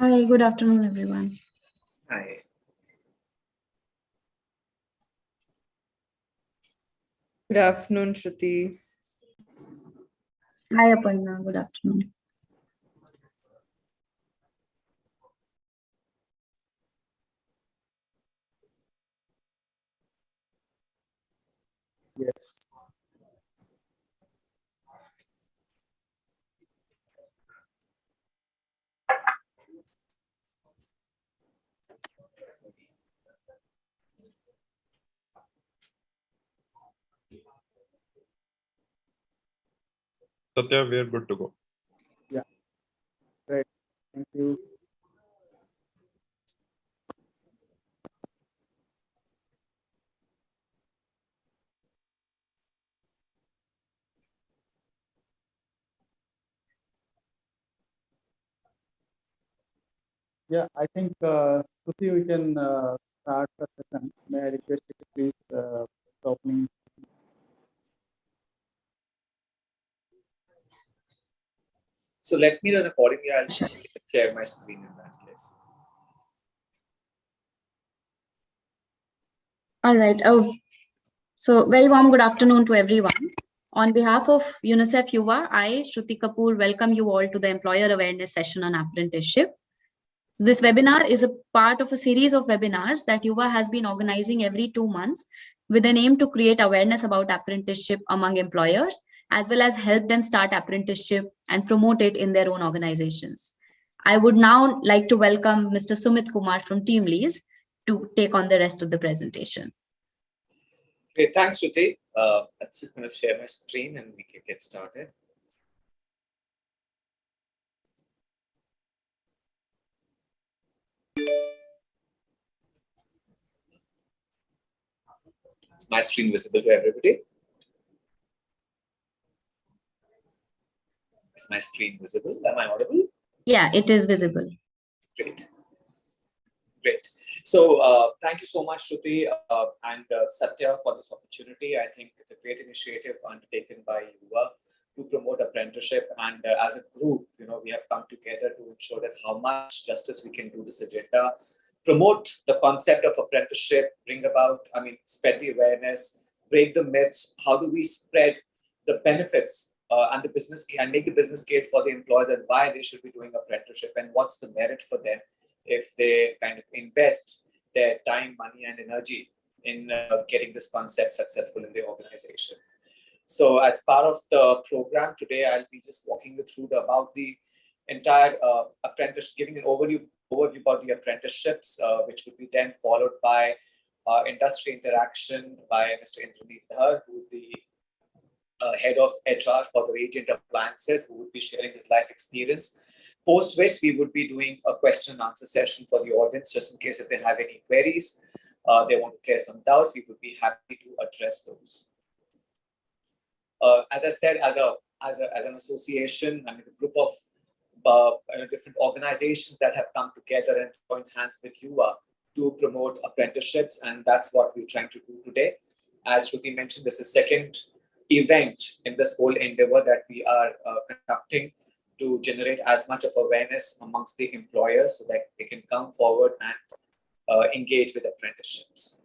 Hi, good afternoon, everyone. Hi. Good afternoon, Shruti. Hi, Aparna. Good afternoon. Yes. Satya, we are good to go. Yeah. Great. Thank you. Yeah, I think, Shruti, we can start the session. May I request you to please opening. So let me know accordingly. I'll share my screen in that case. All right. So very warm good afternoon to everyone. On behalf of UNICEF Yuva, I, Shruti Kapoor, welcome you all to the Employer Awareness Session on Apprenticeship. This webinar is a part of a series of webinars that Yuva has been organizing every 2 months with an aim to create awareness about apprenticeship among employers, as well as help them start apprenticeship and promote it in their own organizations. I would now like to welcome Mr. Sumit Kumar from Team Leads to take on the rest of the presentation. Okay, thanks, Shruti. I'm just going to share my screen and we can get started. Is my screen visible to everybody? Is my screen visible? Am I audible? Yeah, it is visible. Great. Great. So thank you so much, Shruti and Satya, for this opportunity. I think it's a great initiative undertaken by Yuva to promote apprenticeship. And as a group, we have come together to ensure that how much justice we can do this agenda, promote the concept of apprenticeship, spread the awareness, break the myths. How do we spread the benefits and the business and make the business case for the employers and why they should be doing apprenticeship and what's the merit for them if they kind of invest their time, money, and energy in getting this concept successful in the organization. So as part of the program today, I'll be just walking you through about the entire apprenticeship, giving an overview about the apprenticeships, which would be then followed by industry interaction by Mr. Indraneet Dhar, who is the head of HR for the Radiant Appliances, who would be sharing his life experience. Post which we would be doing a question and answer session for the audience, just in case if they have any queries, they want to clear some doubts, we would be happy to address those. As I said, as an association, a group of different organizations that have come together and joined hands with Yuva to promote apprenticeships, and that's what we're trying to do today. As Shruti mentioned, this is the second event in this whole endeavor that we are conducting to generate as much of awareness amongst the employers so that they can come forward and engage with apprenticeships.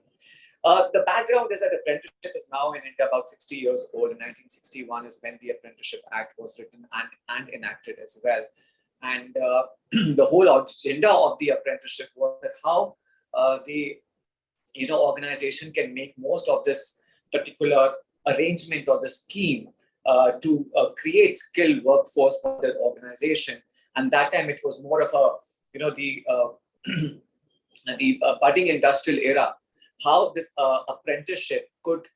The background is that apprenticeship is now in India about 60 years old. In 1961 is when the Apprenticeship Act was written and enacted as well. And the whole agenda of the apprenticeship was that how the organization can make most of this particular arrangement or the scheme to create skilled workforce for the organization. And that time it was more of a, the budding industrial era, how this apprenticeship could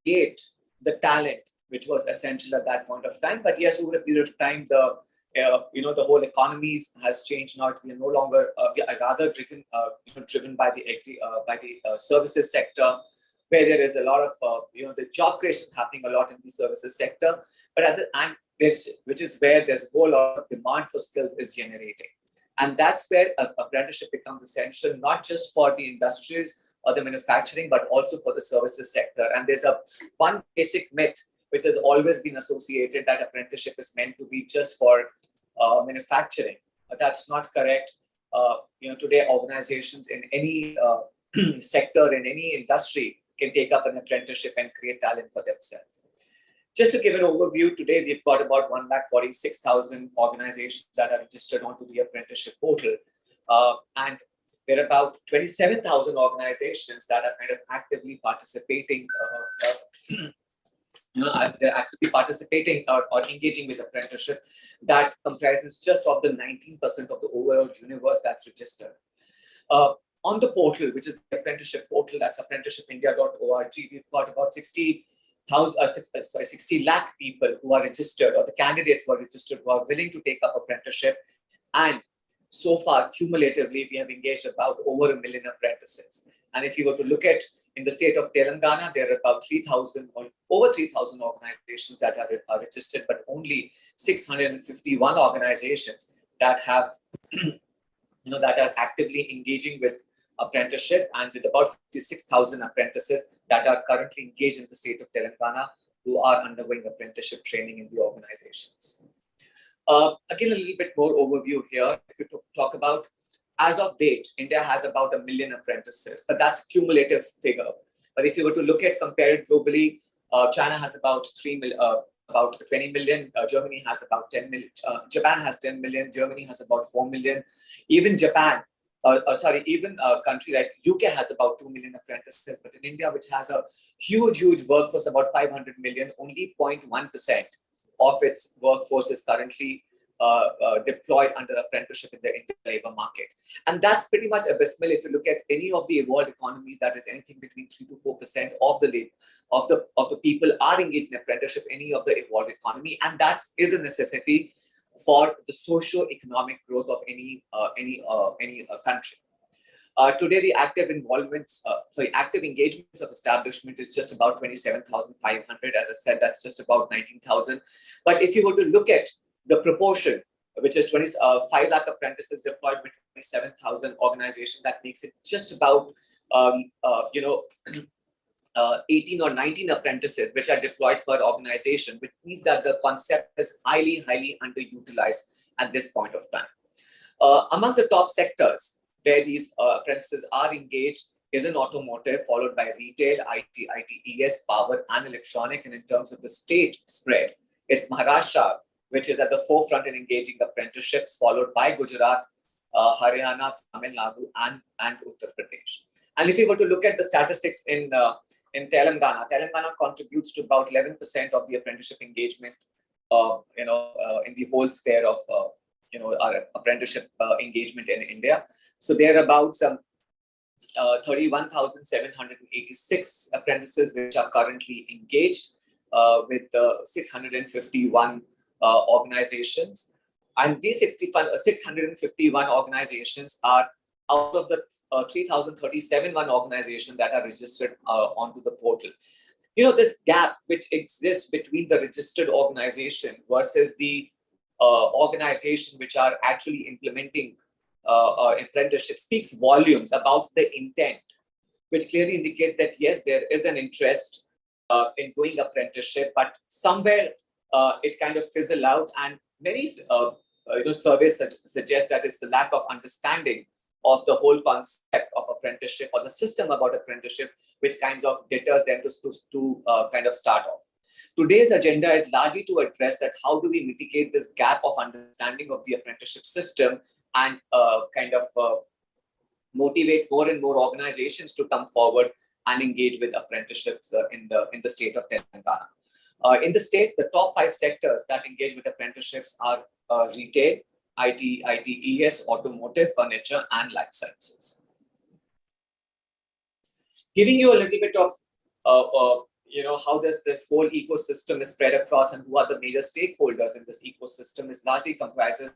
create the talent, which was essential at that point of time. But yes, over a period of time, the whole economy has changed now. We are no longer, we are rather driven by the services sector, where there is a lot of the job creation is happening a lot in the services sector, but which is where there's a whole lot of demand for skills is generating, and that's where apprenticeship becomes essential, not just for the industries or the manufacturing, but also for the services sector. And there's one basic myth which has always been associated that apprenticeship is meant to be just for manufacturing. But that's not correct. today organizations in any sector, in any industry can take up an apprenticeship and create talent for themselves. Just to give an overview, today we've got about 146,000 organizations that are registered onto the apprenticeship portal. And there are about 27,000 organizations that are kind of actively participating, they're actively participating or engaging with apprenticeship. That comprises just of the 19% of the overall universe that's registered. On the portal, which is the apprenticeship portal, that's apprenticeshipindia.org, we've got about 60 lakh people who are registered, or the candidates who are registered, who are willing to take up apprenticeship. And so far, cumulatively, we have engaged about over 1 million apprentices. And if you were to look at in the state of Telangana, there are about 3,000 or over 3,000 organizations that are registered, but only 651 organizations that have, that are actively engaging with apprenticeship, and with about 56,000 apprentices that are currently engaged in the state of Telangana who are undergoing apprenticeship training in the organizations. Again, a little bit more overview here. If you talk about, as of date, India has about 1 million apprentices, but that's cumulative figure. But if you were to look at, compare it globally, China has about 20 million, Germany has about 10 million, Japan has 10 million, Germany has about 4 million, even Japan, even a country like UK has about 2 million apprentices, but in India, which has a huge workforce, about 500 million, only 0.1% of its workforce is currently deployed under apprenticeship in the Indian labor market. And that's pretty much abysmal. If you look at any of the evolved economies, that is anything between 3 to 4% of the people are engaged in apprenticeship, any of the evolved economy, and that is a necessity for the socio-economic growth of any country. Today, the active engagements of establishment is just about 27,500. As I said, that's just about 19,000. But if you were to look at the proportion, which is 5 lakh apprentices deployed with 27,000 organizations, that makes it just about 18 or 19 apprentices which are deployed per organization, which means that the concept is highly underutilized at this point of time. Amongst the top sectors where these apprentices are engaged is in automotive, followed by retail, IT, ITES, power and electronic. And in terms of the state spread, it's Maharashtra, which is at the forefront in engaging apprenticeships, followed by Gujarat, Haryana, Tamil Nadu, and Uttar Pradesh. And if you were to look at the statistics in Telangana contributes to about 11% of the apprenticeship engagement, in the whole sphere of our apprenticeship engagement in India. So there are about some 31,786 apprentices which are currently engaged with 651 organizations. And these 651 organizations are out of the 3,037 organizations that are registered onto the portal. This gap which exists between the registered organization versus the organization which are actually implementing apprenticeship speaks volumes about the intent, which clearly indicates that yes, there is an interest in doing apprenticeship, but somewhere it kind of fizzle out, and many surveys suggest that it's the lack of understanding of the whole concept of apprenticeship or the system about apprenticeship, which kinds of deters them to kind of start off. Today's agenda is largely to address that how do we mitigate this gap of understanding of the apprenticeship system and motivate more and more organizations to come forward and engage with apprenticeships in the state of Telangana. In the state, the top 5 sectors that engage with apprenticeships are retail, IT, ITES, automotive, furniture, and life sciences. Giving you a little bit of how does this whole ecosystem is spread across and who are the major stakeholders in this ecosystem is largely comprises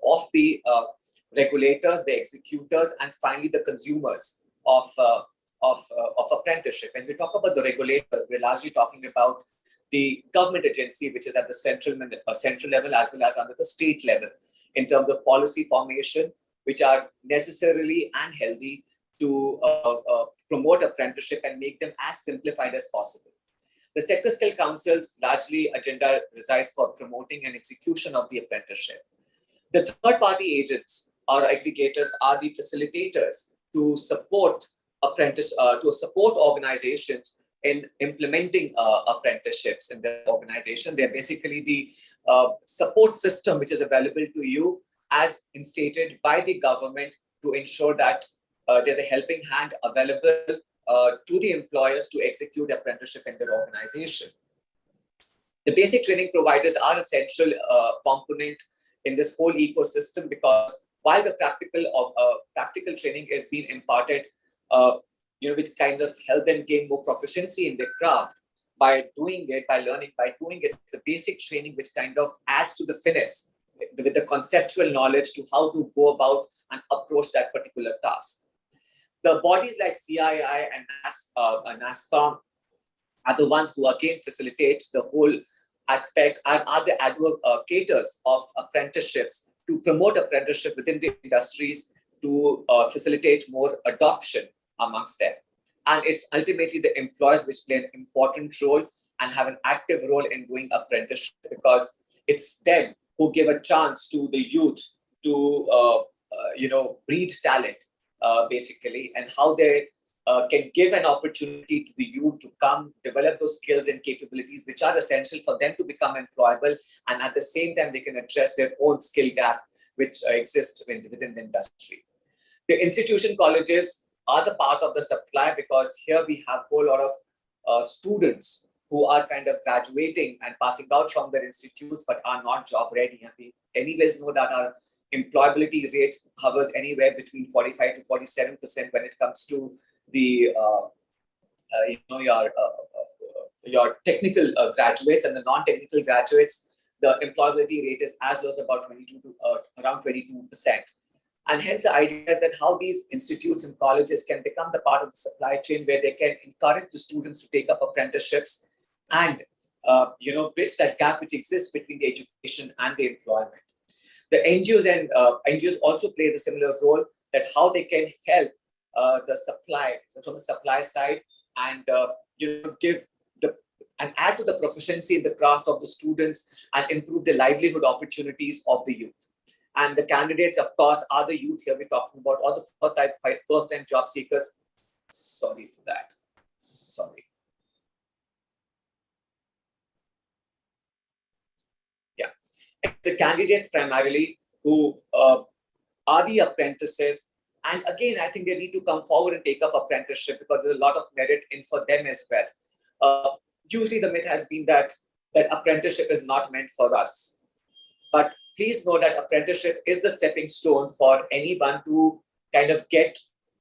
of the regulators, the executors, and finally the consumers of apprenticeship. When we talk about the regulators, we're largely talking about the government agency, which is at the central level as well as under the state level, in terms of policy formation, which are necessarily and healthy to promote apprenticeship and make them as simplified as possible. The sector scale councils largely agenda resides for promoting and execution of the apprenticeship. The third party agents our aggregators are the facilitators to support organizations in implementing apprenticeships in their organization. They're basically the support system which is available to you as instated by the government to ensure that there's a helping hand available to the employers to execute apprenticeship in their organization. The basic training providers are an essential component in this whole ecosystem, because while the practical training is being imparted, which kind of help them gain more proficiency in their craft by doing it, by learning, by doing it, the basic training which kind of adds to the finesse with the conceptual knowledge to how to go about and approach that particular task. The bodies like CII and NASPA are the ones who again facilitate the whole aspect and are the advocates of apprenticeships to promote apprenticeship within the industries to facilitate more adoption amongst them. And it's ultimately the employers which play an important role and have an active role in doing apprenticeship, because it's them who give a chance to the youth to breed talent basically, and how they can give an opportunity to the youth to come develop those skills and capabilities which are essential for them to become employable, and at the same time they can address their own skill gap which exists within the industry. The institution colleges are the part of the supply, because here we have a whole lot of students who are kind of graduating and passing out from their institutes but are not job ready. And we anyways know that our employability rate hovers anywhere between 45 to 47% when it comes to the your technical graduates, and the non-technical graduates, the employability rate is as low as about around 22%. And hence the idea is that how these institutes and colleges can become the part of the supply chain where they can encourage the students to take up apprenticeships and bridge that gap which exists between the education and the employment. The NGOs and NGOs also play the similar role, that how they can help the supply, so from the supply side, and give and add to the proficiency in the craft of the students and improve the livelihood opportunities of the youth. And the candidates, of course, are the youth here we're talking about, or the first-time job seekers. Sorry for that. Sorry. Yeah. And the candidates primarily who are the apprentices. And again, I think they need to come forward and take up apprenticeship, because there's a lot of merit in for them as well. Usually the myth has been that apprenticeship is not meant for us. But please know that apprenticeship is the stepping stone for anyone to kind of get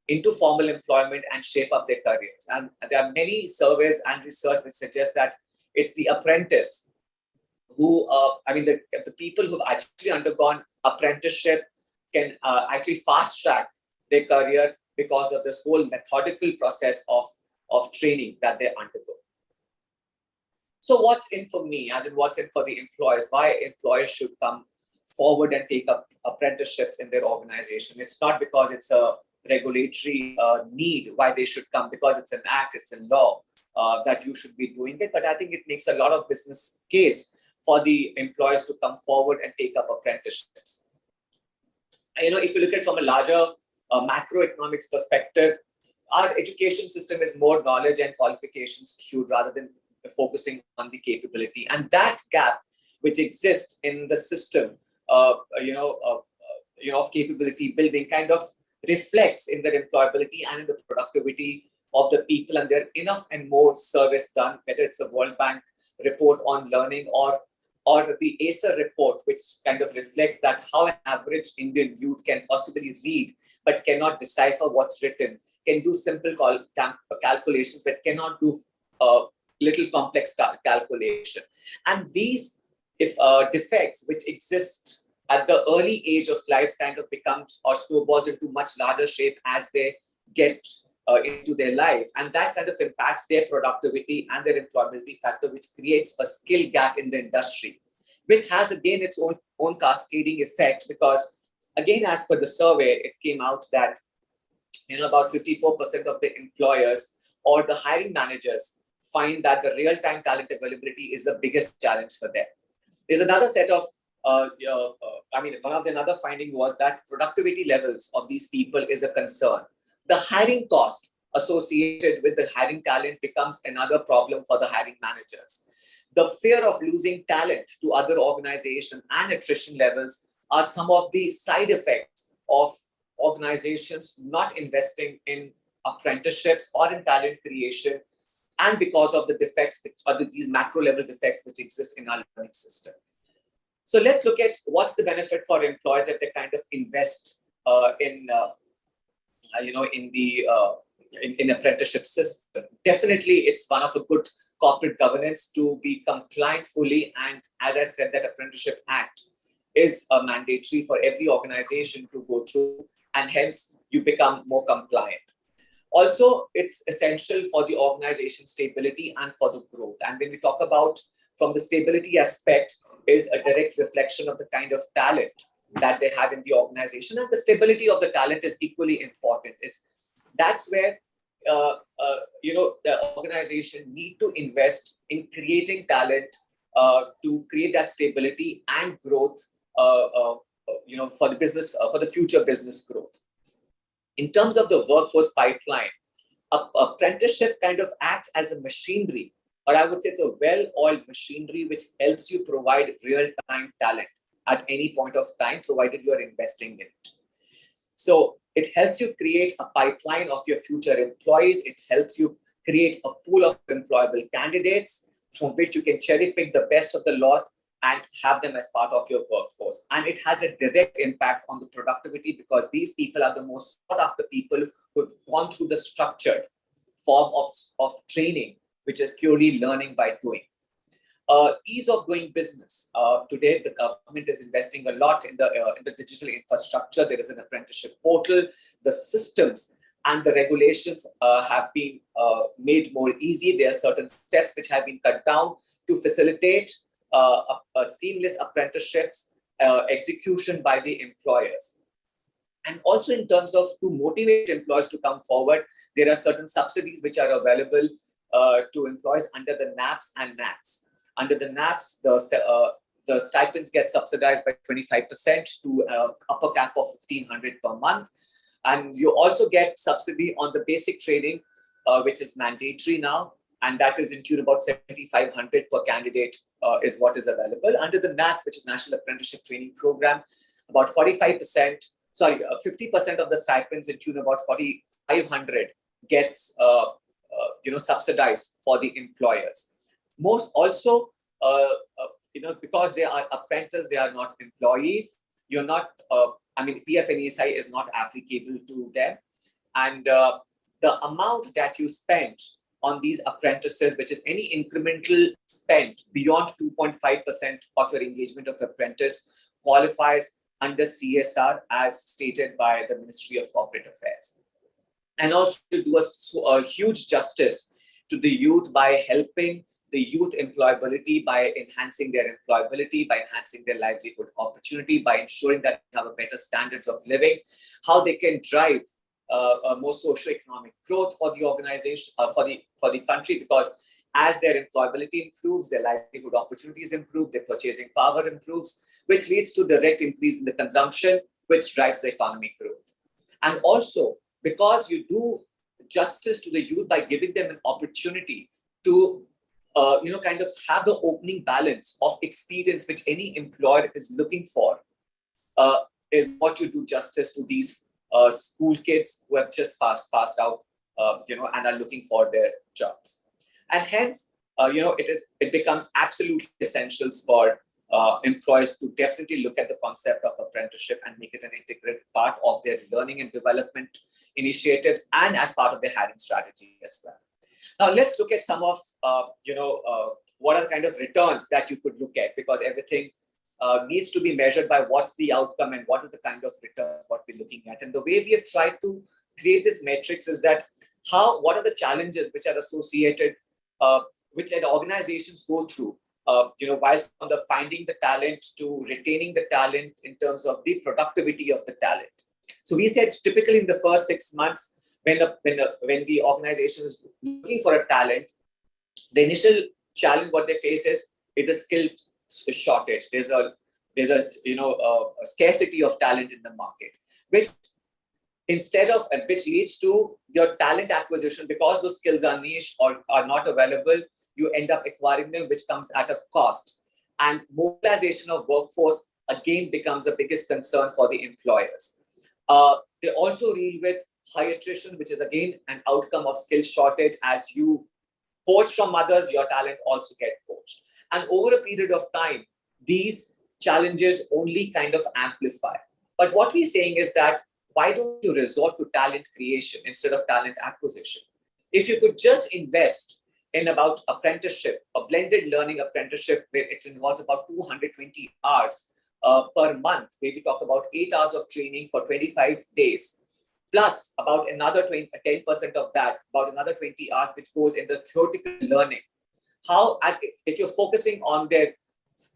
into formal employment and shape up their careers. And there are many surveys and research which suggest that it's the apprentice who, the people who've actually undergone apprenticeship can actually fast track their career because of this whole methodical process of training that they undergo. So what's in for me, as in what's in for the employers, why employers should come forward and take up apprenticeships in their organization? It's not because it's a regulatory need why they should come, because it's an act, it's a law that you should be doing it. But I think it makes a lot of business case for the employers to come forward and take up apprenticeships. If you look at it from a larger macroeconomics perspective, our education system is more knowledge and qualifications skewed rather than focusing on the capability. And that gap which exists in the system of capability building kind of reflects in their employability and in the productivity of the people, and there enough and more service done, whether it's a World Bank report on learning or the ACER report, which kind of reflects that how an average Indian youth can possibly read but cannot decipher what's written, can do simple calculations but cannot do little complex calculation. And these defects which exist at the early age of life kind of becomes or snowballs into much larger shape as they get into their life. And that kind of impacts their productivity and their employability factor, which creates a skill gap in the industry, which has again its own cascading effect, because again, as per the survey, it came out that about 54% of the employers or the hiring managers find that the real-time talent availability is the biggest challenge for them. There's another set of one of the another finding was that productivity levels of these people is a concern. The hiring cost associated with the hiring talent becomes another problem for the hiring managers. The fear of losing talent to other organizations and attrition levels are some of the side effects of organizations not investing in apprenticeships or in talent creation, and because of the defects, these macro level defects which exist in our learning system. So let's look at what's the benefit for employers that they kind of invest in apprenticeship system. Definitely, it's one of a good corporate governance to be compliant fully. And as I said, that Apprenticeship Act is mandatory for every organization to go through, and hence you become more compliant. Also, it's essential for the organization stability and for the growth. And when we talk about from the stability aspect, is a direct reflection of the kind of talent that they have in the organization, and the stability of the talent is equally important. That's where the organization need to invest in creating talent to create that stability and growth. For the business, for the future business growth. In terms of the workforce pipeline, apprenticeship kind of acts as a machinery, or I would say it's a well-oiled machinery which helps you provide real-time talent at any point of time, provided you are investing in it. So it helps you create a pipeline of your future employees. It helps you create a pool of employable candidates from which you can cherry pick the best of the lot and have them as part of your workforce. And it has a direct impact on the productivity, because these people are the most sought after people who've gone through the structured form of training, which is purely learning by doing. Ease of doing business. Today, the government is investing a lot in the digital infrastructure. There is an apprenticeship portal. The systems and the regulations have been made more easy. There are certain steps which have been cut down to facilitate a seamless apprenticeships execution by the employers. And also in terms of to motivate employers to come forward, there are certain subsidies which are available to employees under the NAPS and NATS. Under the NAPS, the stipends get subsidized by 25% to upper cap of 1,500 per month. And you also get subsidy on the basic training, which is mandatory now. And that is in tune about 7,500 per candidate is what is available. Under the NATS, which is National Apprenticeship Training Program, about 50% of the stipends in tune about 4,500 gets subsidized for the employers. Most also, because they are apprentices, they are not employees. You're not, PF and ESI is not applicable to them. And the amount that you spend on these apprentices, which is any incremental spend beyond 2.5% of your engagement of apprentice, qualifies under CSR as stated by the Ministry of Corporate Affairs. And also to do a huge justice to the youth by helping the youth employability, by enhancing their employability, by enhancing their livelihood opportunity, by ensuring that they have a better standards of living, how they can drive a more socio-economic growth for the organization, for the country, because as their employability improves, their livelihood opportunities improve, their purchasing power improves, which leads to direct increase in the consumption, which drives the economic growth. And also, because you do justice to the youth by giving them an opportunity to kind of have the opening balance of experience which any employer is looking for, is what you do justice to these school kids who have just passed out, and are looking for their jobs. And hence, it becomes absolutely essential for employers to definitely look at the concept of apprenticeship and make it an integral part of their learning and development initiatives and as part of their hiring strategy as well. Now, let's look at some of, what are the kind of returns that you could look at, because everything needs to be measured by what's the outcome and what are the kind of returns what we're looking at. And the way we have tried to create this matrix is that what are the challenges which are associated, which organizations go through, while from the finding the talent to retaining the talent in terms of the productivity of the talent. So we said typically in the first 6 months, when the organization is looking for a talent, the initial challenge what they face is a skill shortage. There's a there's a a scarcity of talent in the market, which leads to your talent acquisition. Because those skills are niche or are not available, you end up acquiring them, which comes at a cost. And mobilization of workforce again becomes the biggest concern for the employers. They also deal with high attrition, which is again an outcome of skill shortage. As you poach from others, your talent also get poached. And over a period of time, these challenges only kind of amplify. But what we're saying is that, why don't you resort to talent creation instead of talent acquisition? If you could just invest in about apprenticeship, a blended learning apprenticeship, where it involves about 220 hours per month, where we talk about 8 hours of training for 25 days, plus about another 10% of that, about another 20 hours, which goes in the theoretical learning. If you're focusing on their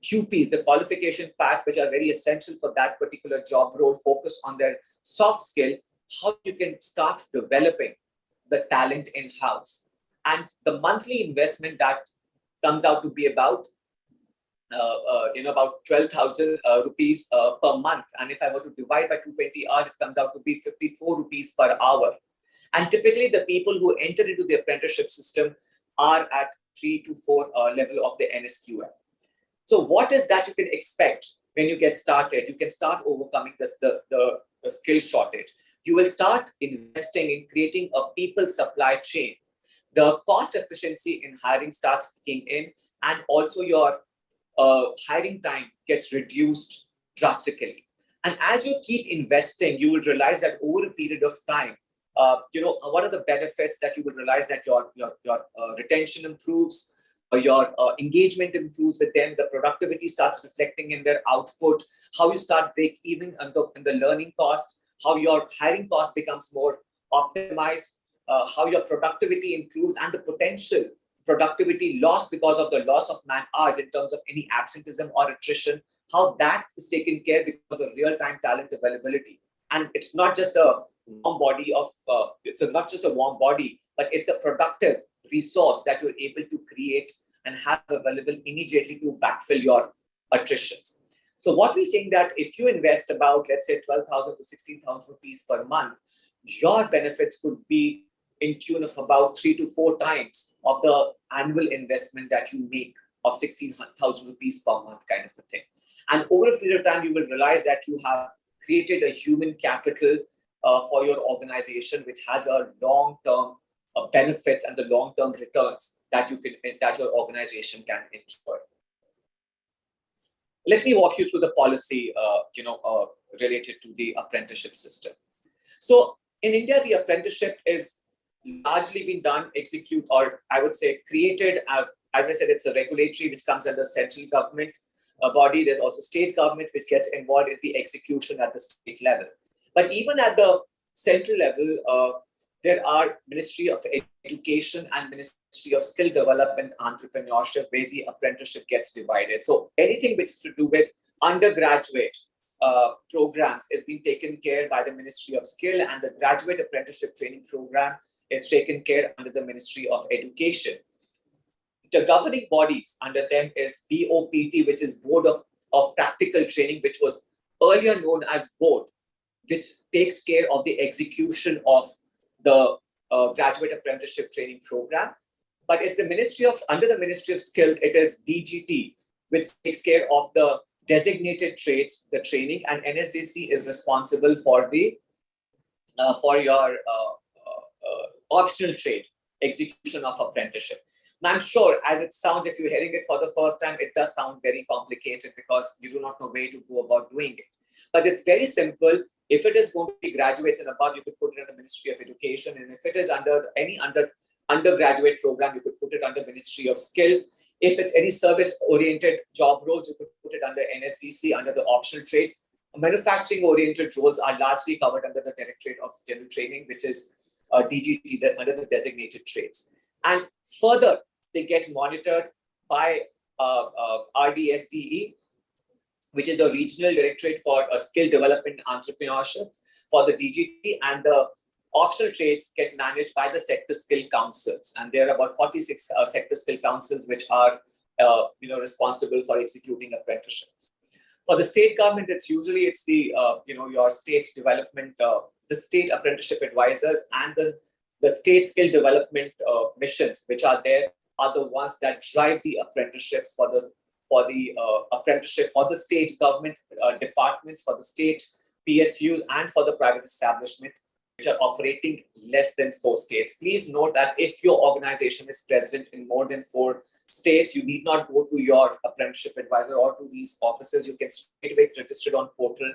QPs, the qualification paths, which are very essential for that particular job role, focus on their soft skill, how you can start developing the talent in-house. And the monthly investment that comes out to be about about 12,000 rupees per month. And if I were to divide by 220 hours, it comes out to be 54 rupees per hour. And typically the people who enter into the apprenticeship system are at 3 to 4 level of the NSQL. So what is that you can expect when you get started? You can start overcoming the skill shortage. You will start investing in creating a people supply chain. The cost efficiency in hiring starts kicking in, and also your hiring time gets reduced drastically. And as you keep investing, you will realize that over a period of time, what are the benefits that you will realize? That your retention improves, your engagement improves with them, the productivity starts reflecting in their output, how you start break even in the learning cost, how your hiring cost becomes more optimized, how your productivity improves, and the potential productivity loss because of the loss of man hours in terms of any absenteeism or attrition, how that is taken care because of the real-time talent availability. And it's not just a warm body but it's a productive resource that you're able to create and have available immediately to backfill your attritions. So what we're saying that if you invest about, let's say, 12,000 to 16,000 rupees per month, your benefits could be in tune of about 3 to 4 times of the annual investment that you make of 16,000 rupees per month kind of a thing. And over a period of time, you will realize that you have created a human capital for your organization, which has a long-term benefits and the long-term returns that your organization can enjoy. Let me walk you through the policy, related to the apprenticeship system. So in India, the apprenticeship is largely been done, created. As I said, it's a regulatory which comes under central government body. There's also state government which gets involved in the execution at the state level. But even at the central level, there are Ministry of Education and Ministry of Skill Development Entrepreneurship, where the apprenticeship gets divided. So anything which is to do with undergraduate programs is being taken care by the Ministry of Skill, and the graduate apprenticeship training program is taken care under the Ministry of Education. The governing bodies under them is BOPT, which is Board of Practical Training, which was earlier known as Board, which takes care of the execution of the graduate apprenticeship training program. But it's under the Ministry of Skills, it is DGT, which takes care of the designated trades, the training, and NSDC is responsible for your optional trade, execution of apprenticeship. Now, I'm sure, as it sounds, if you're hearing it for the first time, it does sound very complicated because you do not know where to go about doing it. But it's very simple. If it is going to be graduates and above, you could put it under Ministry of Education. And if it is under any undergraduate program, you could put it under Ministry of Skill. If it's any service-oriented job roles, you could put it under NSDC, under the optional trade. Manufacturing-oriented roles are largely covered under the Directorate of General Training, which is DGT, under the designated trades. And further, they get monitored by RDSDE, which is the Regional Directorate for Skill Development and Entrepreneurship for the DGT, and the optional trades get managed by the sector skill councils. And there are about 46 sector skill councils which are responsible for executing apprenticeships. For the state government, it's the your state's development, the state apprenticeship advisors and the state skill development missions, which are there, are the ones that drive the apprenticeships for the apprenticeship for the state government departments, for the state PSUs, and for the private establishment which are operating less than 4 states. Please note that if your organization is present in more than 4 states, you need not go to your apprenticeship advisor or to these offices. You can straight away get registered on portal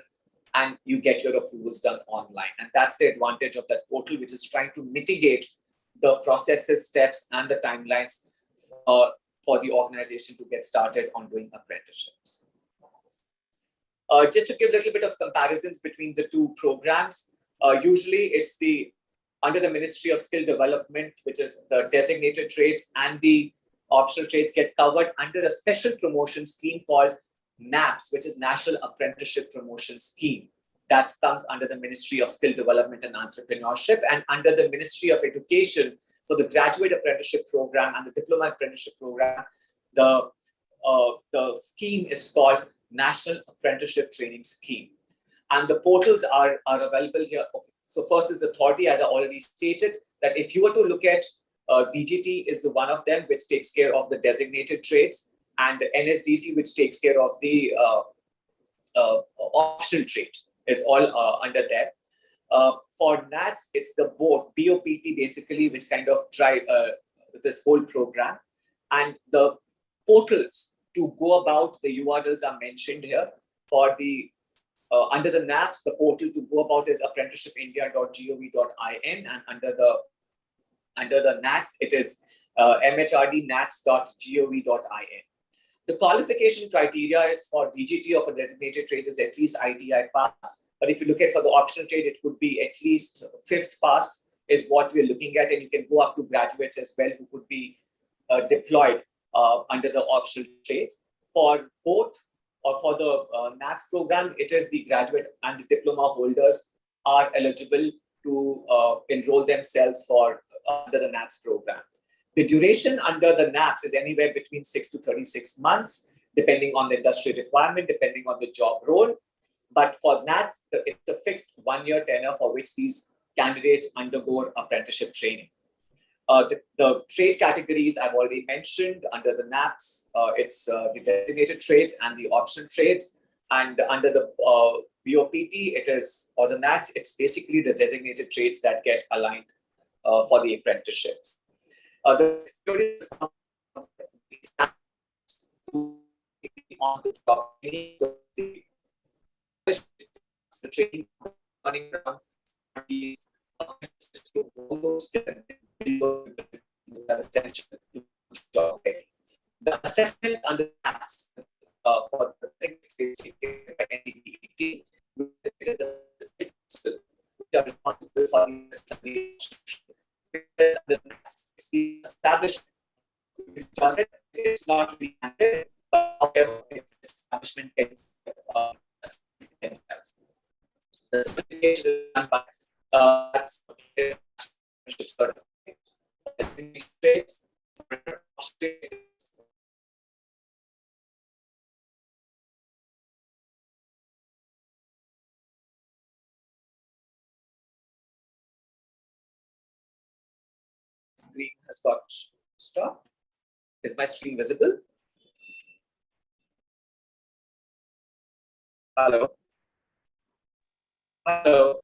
and you get your approvals done online. And that's the advantage of that portal, which is trying to mitigate the processes, steps, and the timelines for the organization to get started on doing apprenticeships. Just to give a little bit of comparisons between the two programs, usually it's under the Ministry of Skill Development, which is the designated trades and the optional trades get covered under a special promotion scheme called NAPS, which is National Apprenticeship Promotion Scheme. That comes under the Ministry of Skill Development and Entrepreneurship, and under the Ministry of Education for the Graduate Apprenticeship Program and the Diploma Apprenticeship Program, the scheme is called National Apprenticeship Training Scheme. And the portals are available here. Okay. So first is the authority, as I already stated, that if you were to look at DGT is the one of them, which takes care of the designated trades, and NSDC, which takes care of the optional trade, is all under there. For NATS, it's the board, BOPT basically, which kind of drive this whole program. And the portals to go about, the URLs are mentioned here. For the under the NAPS, the portal to go about is apprenticeshipindia.gov.in, and under the NATS, it is mhrdnats.gov.in. The qualification criteria is for DGT of a designated trade is at least ITI pass. But if you look at for the optional trade, it would be at least 5th pass is what we're looking at. And you can go up to graduates as well who could be deployed under the optional trades. For both or for the NATS program, it is the graduate and the diploma holders are eligible to enroll themselves for under the NATS program. The duration under the NAPS is anywhere between 6 to 36 months, depending on the industry requirement, depending on the job role. But for NATS, it's a fixed 1-year tenure for which these candidates undergo apprenticeship training. The trade categories I've already mentioned under the NAPS, it's the designated trades and the optional trades. And under the BOPT, it is, or the NATS, it's basically the designated trades that get aligned for the apprenticeships. The on the job the training running around these essential to job. The assessment under NAPS for the NCPT, which are responsible for the established. It's not really handed, but however, its establishment the certification is done by screen has got stopped. Is my screen visible? Hello. Hello.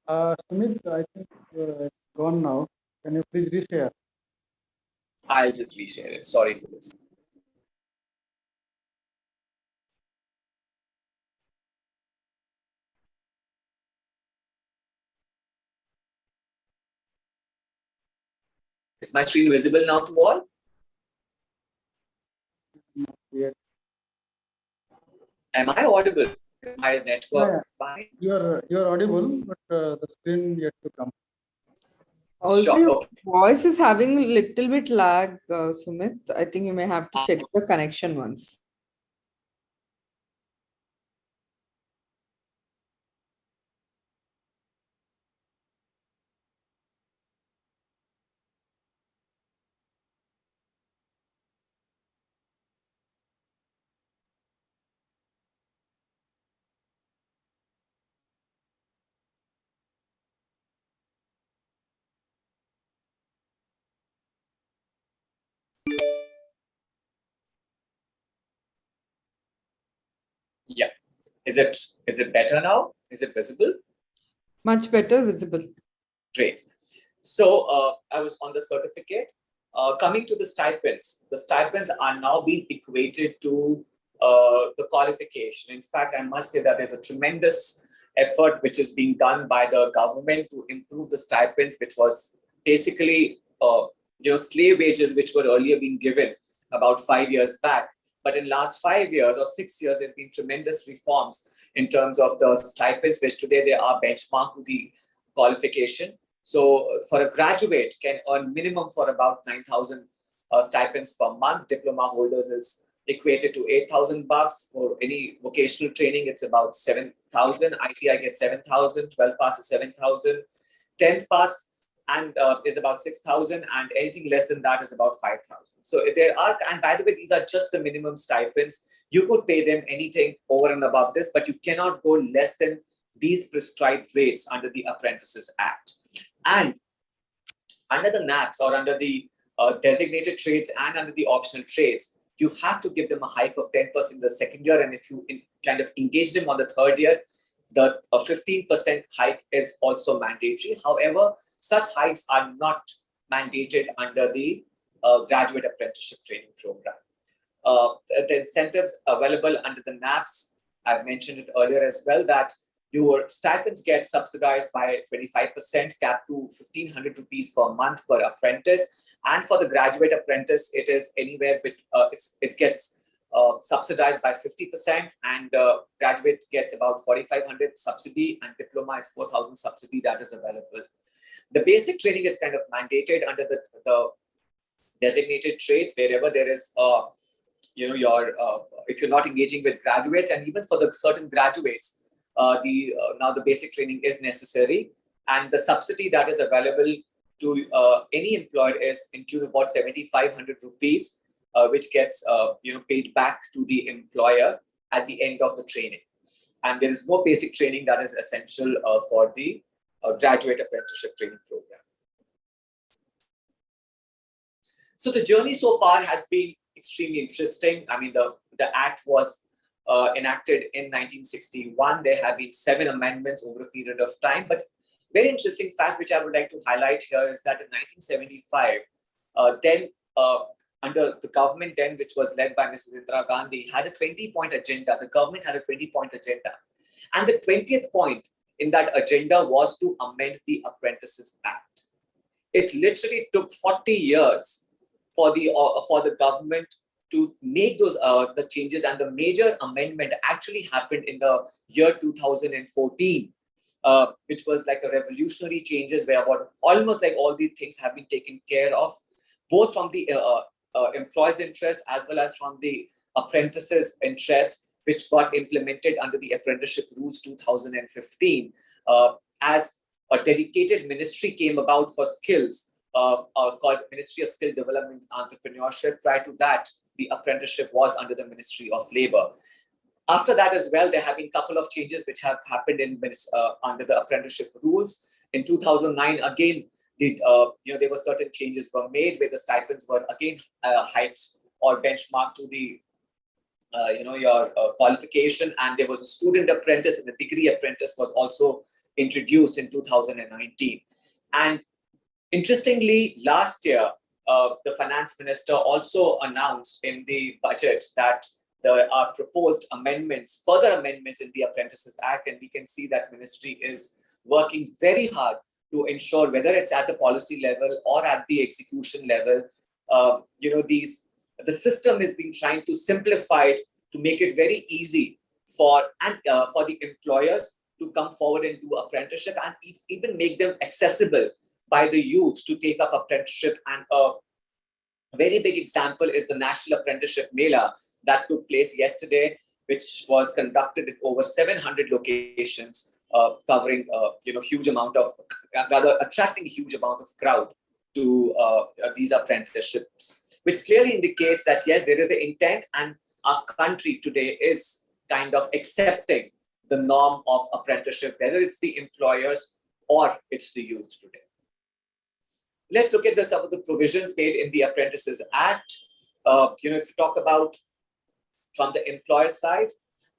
Sumit, I think it's gone now. Can you please reshare? I'll just reshare it. Sorry for this. Is my screen visible now to all? Yet. Am I audible? Is my network fine? You're audible, but the screen yet to come. Also, Sure, your okay. voice is having a little bit lag, Sumit. I think you may have to check the connection once. Yeah. Is it better now? Is it visible? Much better visible. Great. So I was on the certificate. Coming to the stipends are now being equated to the qualification. In fact, I must say that there's a tremendous effort which is being done by the government to improve the stipends, which was basically slave wages which were earlier being given about 5 years back. But in last 5 years or 6 years, there's been tremendous reforms in terms of the stipends, which today they are benchmarked to the qualification. So for a graduate can earn minimum for about 9,000 stipends per month. Diploma holders is equated to 8,000 bucks. For any vocational training, it's about 7,000. ITI gets 7,000. 12 pass is 7,000. 10th pass and is about 6,000, and anything less than that is about 5,000. So there are, and by the way, these are just the minimum stipends. You could pay them anything over and above this, but you cannot go less than these prescribed rates under the Apprentices Act. And under the NAPs or under the designated trades and under the optional trades, you have to give them a hike of 10% in the second year. And if you kind of engage them on the third year, the 15% hike is also mandatory. However, such hikes are not mandated under the graduate apprenticeship training program. The incentives available under the NAPs, I've mentioned it earlier as well, that your stipends get subsidized by 25%, capped to 1,500 rupees per month per apprentice. And for the graduate apprentice, it is anywhere, it gets subsidized by 50%, and graduate gets about 4,500 subsidy, and diploma is 4,000 subsidy that is available. The basic training is kind of mandated under the designated trades wherever there is, if you're not engaging with graduates, and even for the certain graduates, now the basic training is necessary, and the subsidy that is available to any employer is include about 7,500 rupees, which gets paid back to the employer at the end of the training. And there is no basic training that is essential for the graduate apprenticeship training program. So the journey so far has been extremely interesting. I mean, the act was enacted in 1961. There have been 7 amendments over a period of time. But very interesting fact, which I would like to highlight here, is that in 1975, under the government then, which was led by Mrs. Indira Gandhi, had a 20-point agenda. The government had a 20-point agenda. And the 20th point in that agenda was to amend the Apprentices Act. It literally took 40 years for the government to make those the changes, and the major amendment actually happened in the year 2014, which was like a revolutionary changes where almost like all these things have been taken care of, both from the employees' interest as well as from the apprentices' interest, which got implemented under the Apprenticeship Rules 2015, as a dedicated ministry came about for skills, called Ministry of Skill Development and Entrepreneurship. Prior to that, the apprenticeship was under the Ministry of Labor. After that as well, there have been a couple of changes which have happened under the apprenticeship rules. In 2009, again, there were certain changes were made where the stipends were again hiked or benchmarked to the your qualification, and there was a student apprentice and a degree apprentice was also introduced in 2019. And interestingly, last year, the finance minister also announced in the budget that there are proposed amendments, further amendments in the Apprentices Act, and we can see that ministry is working very hard to ensure, whether it's at the policy level or at the execution level, the system is being trying to simplify it to make it very easy for the employers to come forward and do apprenticeship, and even make them accessible by the youth to take up apprenticeship. And a very big example is the National Apprenticeship Mela that took place yesterday, which was conducted at over 700 locations, covering huge amount of, rather attracting a huge amount of crowd to these apprenticeships, which clearly indicates that yes, there is an intent, and our country today is kind of accepting the norm of apprenticeship, whether it's the employers or it's the youth today. Let's look at some of the provisions made in the Apprentices Act. If you talk about from the employer side,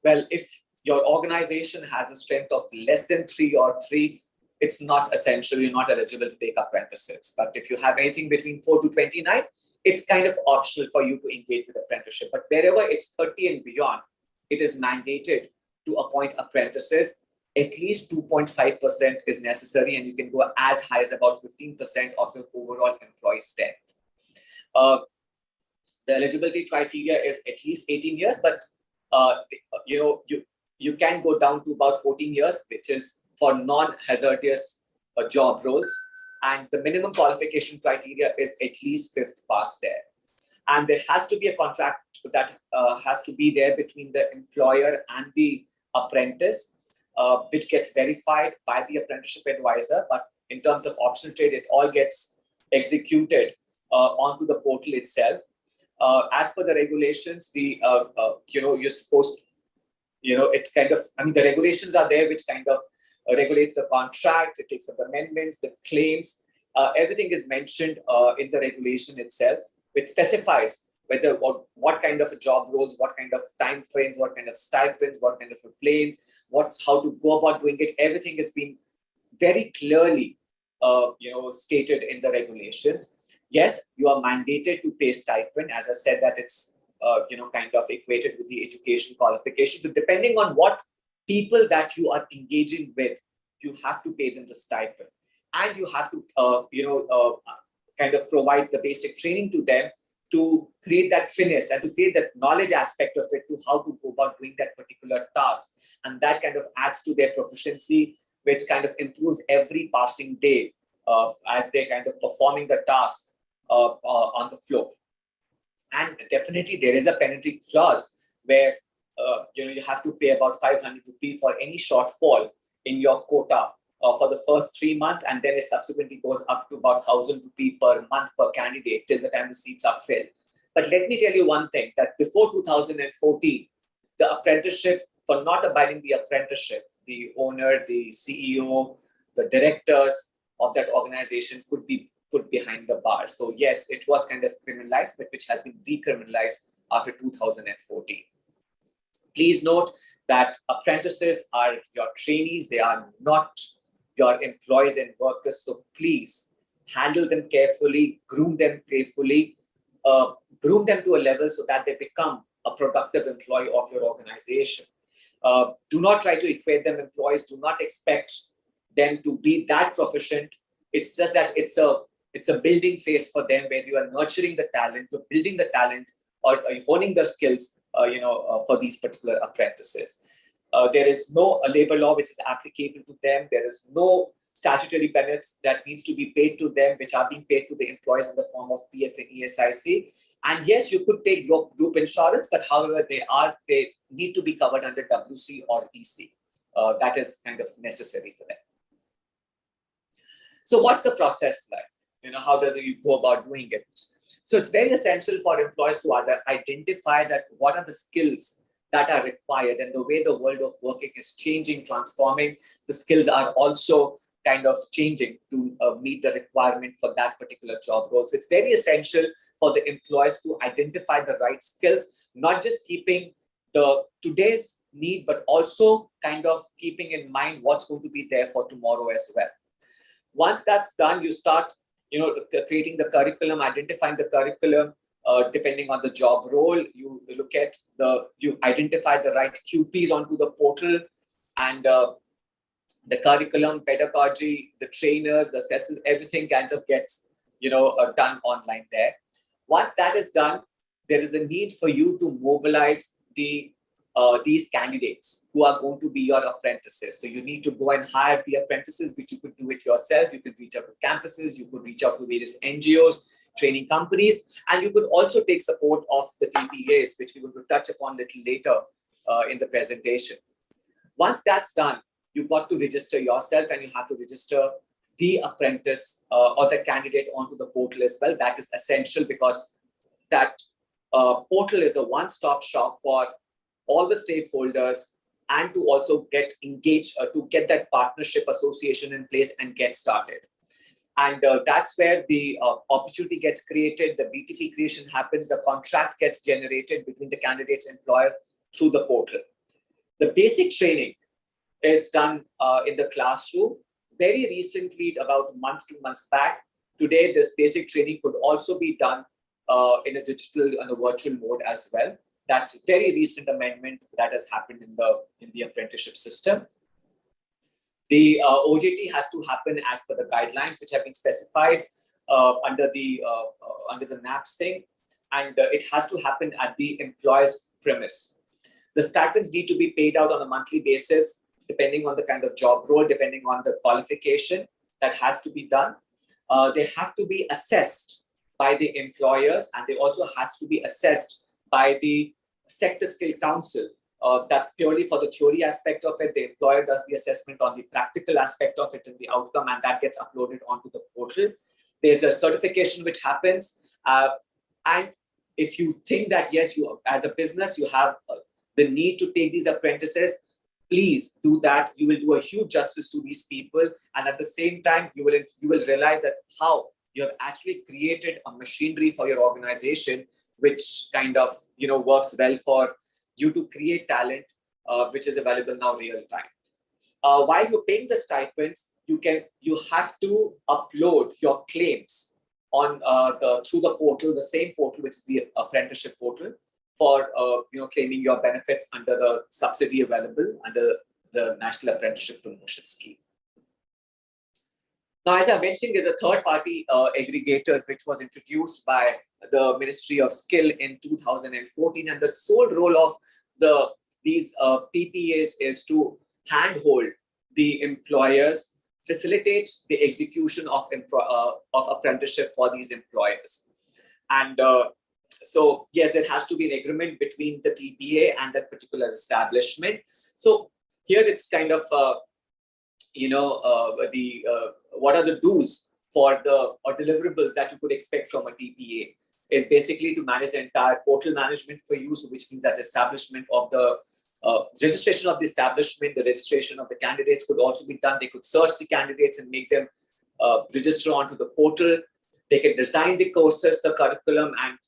Well, if your organization has a strength of less than 3 or 3, it's not essential. You're not eligible to take apprentices. But if you have anything between 4 to 29, it's kind of optional for you to engage with apprenticeship. But wherever it's 30 and beyond, it is mandated to appoint apprentices. At least 2.5% is necessary, and you can go as high as about 15% of your overall employee strength. The eligibility criteria is at least 18 years, but you can go down to about 14 years, which is for non-hazardous job roles. And the minimum qualification criteria is at least 5th pass there. And there has to be a contract that has to be there between the employer and the apprentice, which gets verified by the apprenticeship advisor. But in terms of optional trade, it all gets executed onto the portal itself. As per the regulations, you're supposed, it's kind of, the regulations are there, which kind of regulates the contract, it takes up amendments, the claims, everything is mentioned in the regulation itself, which specifies whether what kind of a job roles, what kind of time frames, what kind of stipends, what kind of a plane, how to go about doing it. Everything has been very clearly, stated in the regulations. Yes, you are mandated to pay stipend. As I said, that it's kind of equated with the education qualification. So depending on what people that you are engaging with, you have to pay them the stipend, and you have to kind of provide the basic training to them to create that finesse and to create that knowledge aspect of it, to how to go about doing that particular task. And that kind of adds to their proficiency, which kind of improves every passing day as they're kind of performing the task on the floor. And definitely there is a penalty clause where you have to pay about 500 rupees for any shortfall in your quota for the first 3 months, and then it subsequently goes up to about 1,000 rupees per month per candidate till the time the seats are filled. But let me tell you one thing, that before 2014, the apprenticeship, for not abiding the apprenticeship, the owner, the CEO, the directors of that organization could be put behind the bar. So yes, it was kind of criminalized, but which has been decriminalized after 2014. Please note that apprentices are your trainees. They are not your employees and workers. So please handle them carefully, groom them carefully, groom them to a level so that they become a productive employee of your organization. Do not try to equate them employees. Do not expect them to be that proficient. It's just that it's a building phase for them, where you are nurturing the talent, you're building the talent, or honing the skills, for these particular apprentices. There is no labor law which is applicable to them. There is no statutory benefits that needs to be paid to them, which are being paid to the employees in the form of PF and ESIC. And yes, you could take group insurance, but however, they need to be covered under WC or EC. That is kind of necessary for them. So what's the process like? How does you go about doing it? So it's very essential for employees to identify that what are the skills that are required, and the way the world of working is changing, transforming. The skills are also kind of changing to meet the requirement for that particular job role. So it's very essential for the employees to identify the right skills, not just keeping the today's need, but also kind of keeping in mind what's going to be there for tomorrow as well. Once that's done, you start creating the curriculum, identifying the curriculum, depending on the job role. You identify the right QPs onto the portal, and the curriculum, pedagogy, the trainers, the assessors, everything kind of gets, done online there. Once that is done, there is a need for you to mobilize these candidates who are going to be your apprentices. So you need to go and hire the apprentices, which you could do it yourself. You could reach out to campuses, you could reach out to various NGOs, training companies, and you could also take support of the TPAs, which we will touch upon a little later in the presentation. Once that's done, you've got to register yourself, and you have to register the apprentice or the candidate onto the portal as well. That is essential, because that portal is a one-stop shop for all the stakeholders, and to also get engaged, to get that partnership association in place and get started. And that's where the opportunity gets created, the BTP creation happens, the contract gets generated between the candidate's employer through the portal. The basic training is done in the classroom. Very recently, about a month, 2 months back, today this basic training could also be done in a digital and a virtual mode as well. That's a very recent amendment that has happened in the apprenticeship system. The OJT has to happen as per the guidelines which have been specified under the NAPS thing, and it has to happen at the employer's premise. The stipends need to be paid out on a monthly basis, depending on the kind of job role, depending on the qualification that has to be done. They have to be assessed by the employers, and they also has to be assessed by the sector skill council. That's purely for the theory aspect of it. The employer does the assessment on the practical aspect of it and the outcome, and that gets uploaded onto the portal. There's a certification which happens. And if you think that, yes, you as a business, you have the need to take these apprentices, please do that. You will do a huge justice to these people. And at the same time, you will realize that how you have actually created a machinery for your organization, which kind of, works well for you to create talent, which is available now real time. While you're paying the stipends, you have to upload your claims on through the portal, the same portal, which is the apprenticeship portal, for claiming your benefits under the subsidy available under the National Apprenticeship Promotion Scheme. Now, as I mentioned, there's a third-party aggregators which was introduced by the Ministry of Skill in 2014, and the sole role of these TPAs is to handhold the employers, facilitate the execution of apprenticeship for these employers. And so, yes, there has to be an agreement between the TPA and that particular establishment. So here it's kind of, what are the do's for or deliverables that you could expect from a TPA is basically to manage the entire portal management for you, so which means that establishment of the registration of the establishment, the registration of the candidates could also be done. They could search the candidates and make them register onto the portal. They can design the courses, the curriculum, and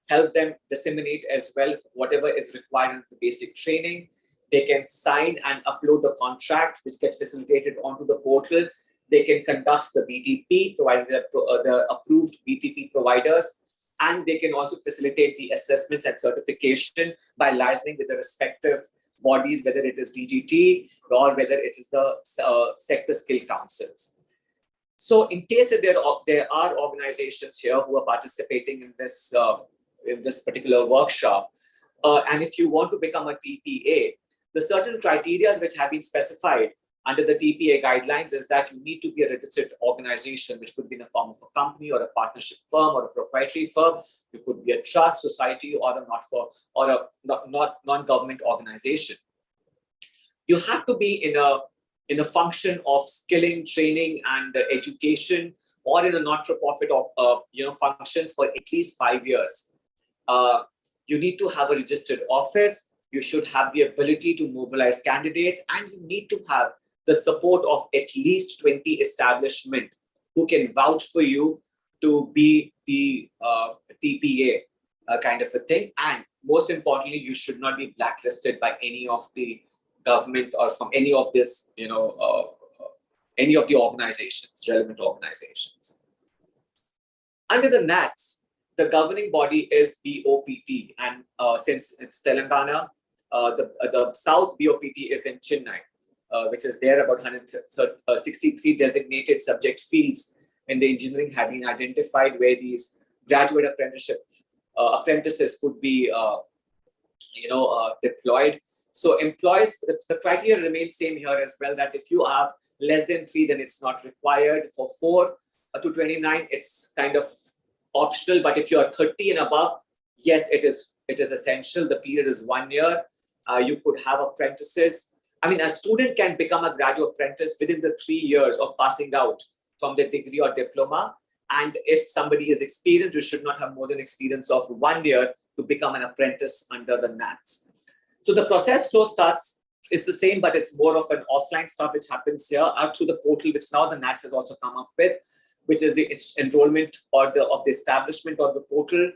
help them disseminate as well whatever is required in the basic training. They can sign and upload the contract, which gets facilitated onto the portal. They can conduct the BTP, provided the approved BTP providers, and they can also facilitate the assessments and certification by liaising with the respective bodies, whether it is DGT or whether it is the sector skill councils. So in case if there are organizations here who are participating in this particular workshop, and if you want to become a TPA, the certain criteria which have been specified under the TPA guidelines is that you need to be a registered organization, which could be in the form of a company or a partnership firm or a proprietary firm. You could be a trust society or a non-government organization. You have to be in a function of skilling, training, and education, or in a not-for-profit functions for at least 5 years. You need to have a registered office. You should have the ability to mobilize candidates, and you need to have the support of at least 20 establishments who can vouch for you to be the TPA kind of a thing. And most importantly, you should not be blacklisted by any of the government or from any of this, any of the organizations, relevant organizations. Under the NATS, the governing body is BOPT, and since it's Telangana, the South BOPT is in Chennai, which is there. About 163 designated subject fields in the engineering have been identified where these graduate apprentices could be deployed. So employees, the criteria remains same here as well, that if you have less than 3, then it's not required. For 4 to 29, it's kind of optional, but if you are 30 and above, yes, it is essential. The period is 1 year. You could have apprentices. I mean, a student can become a graduate apprentice within the 3 years of passing out from their degree or diploma. And if somebody is experienced, you should not have more than experience of 1 year to become an apprentice under the NATS. So the process flow is the same, but it's more of an offline stuff which happens here out through the portal, which now the NATS has also come up with, which is the enrollment of the establishment of the portal,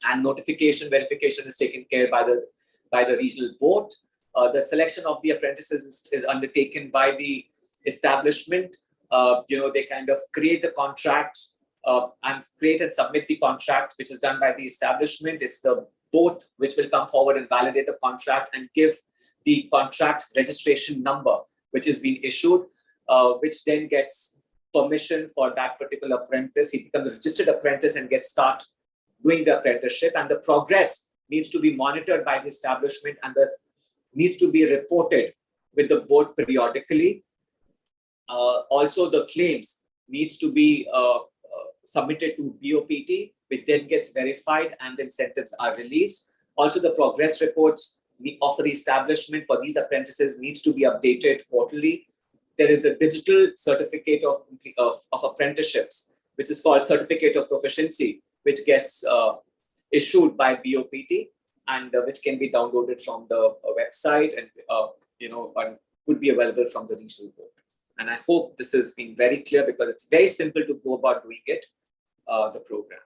and notification verification is taken care by the regional board. The selection of the apprentices is undertaken by the establishment. They kind of create the contract and create and submit the contract, which is done by the establishment. It's the board which will come forward and validate the contract and give the contract registration number, which is being issued, which then gets permission for that particular apprentice. He becomes a registered apprentice and gets start doing the apprenticeship. And the progress needs to be monitored by the establishment and thus needs to be reported with the board periodically. Also, the claims needs to be submitted to BOPT, which then gets verified and the incentives are released. Also, the progress reports of the establishment for these apprentices needs to be updated quarterly. There is a digital certificate of apprenticeships, which is called Certificate of Proficiency, which gets issued by BOPT and which can be downloaded from the website and and would be available from the regional board. And I hope this has been very clear because it's very simple to go about doing it, the program.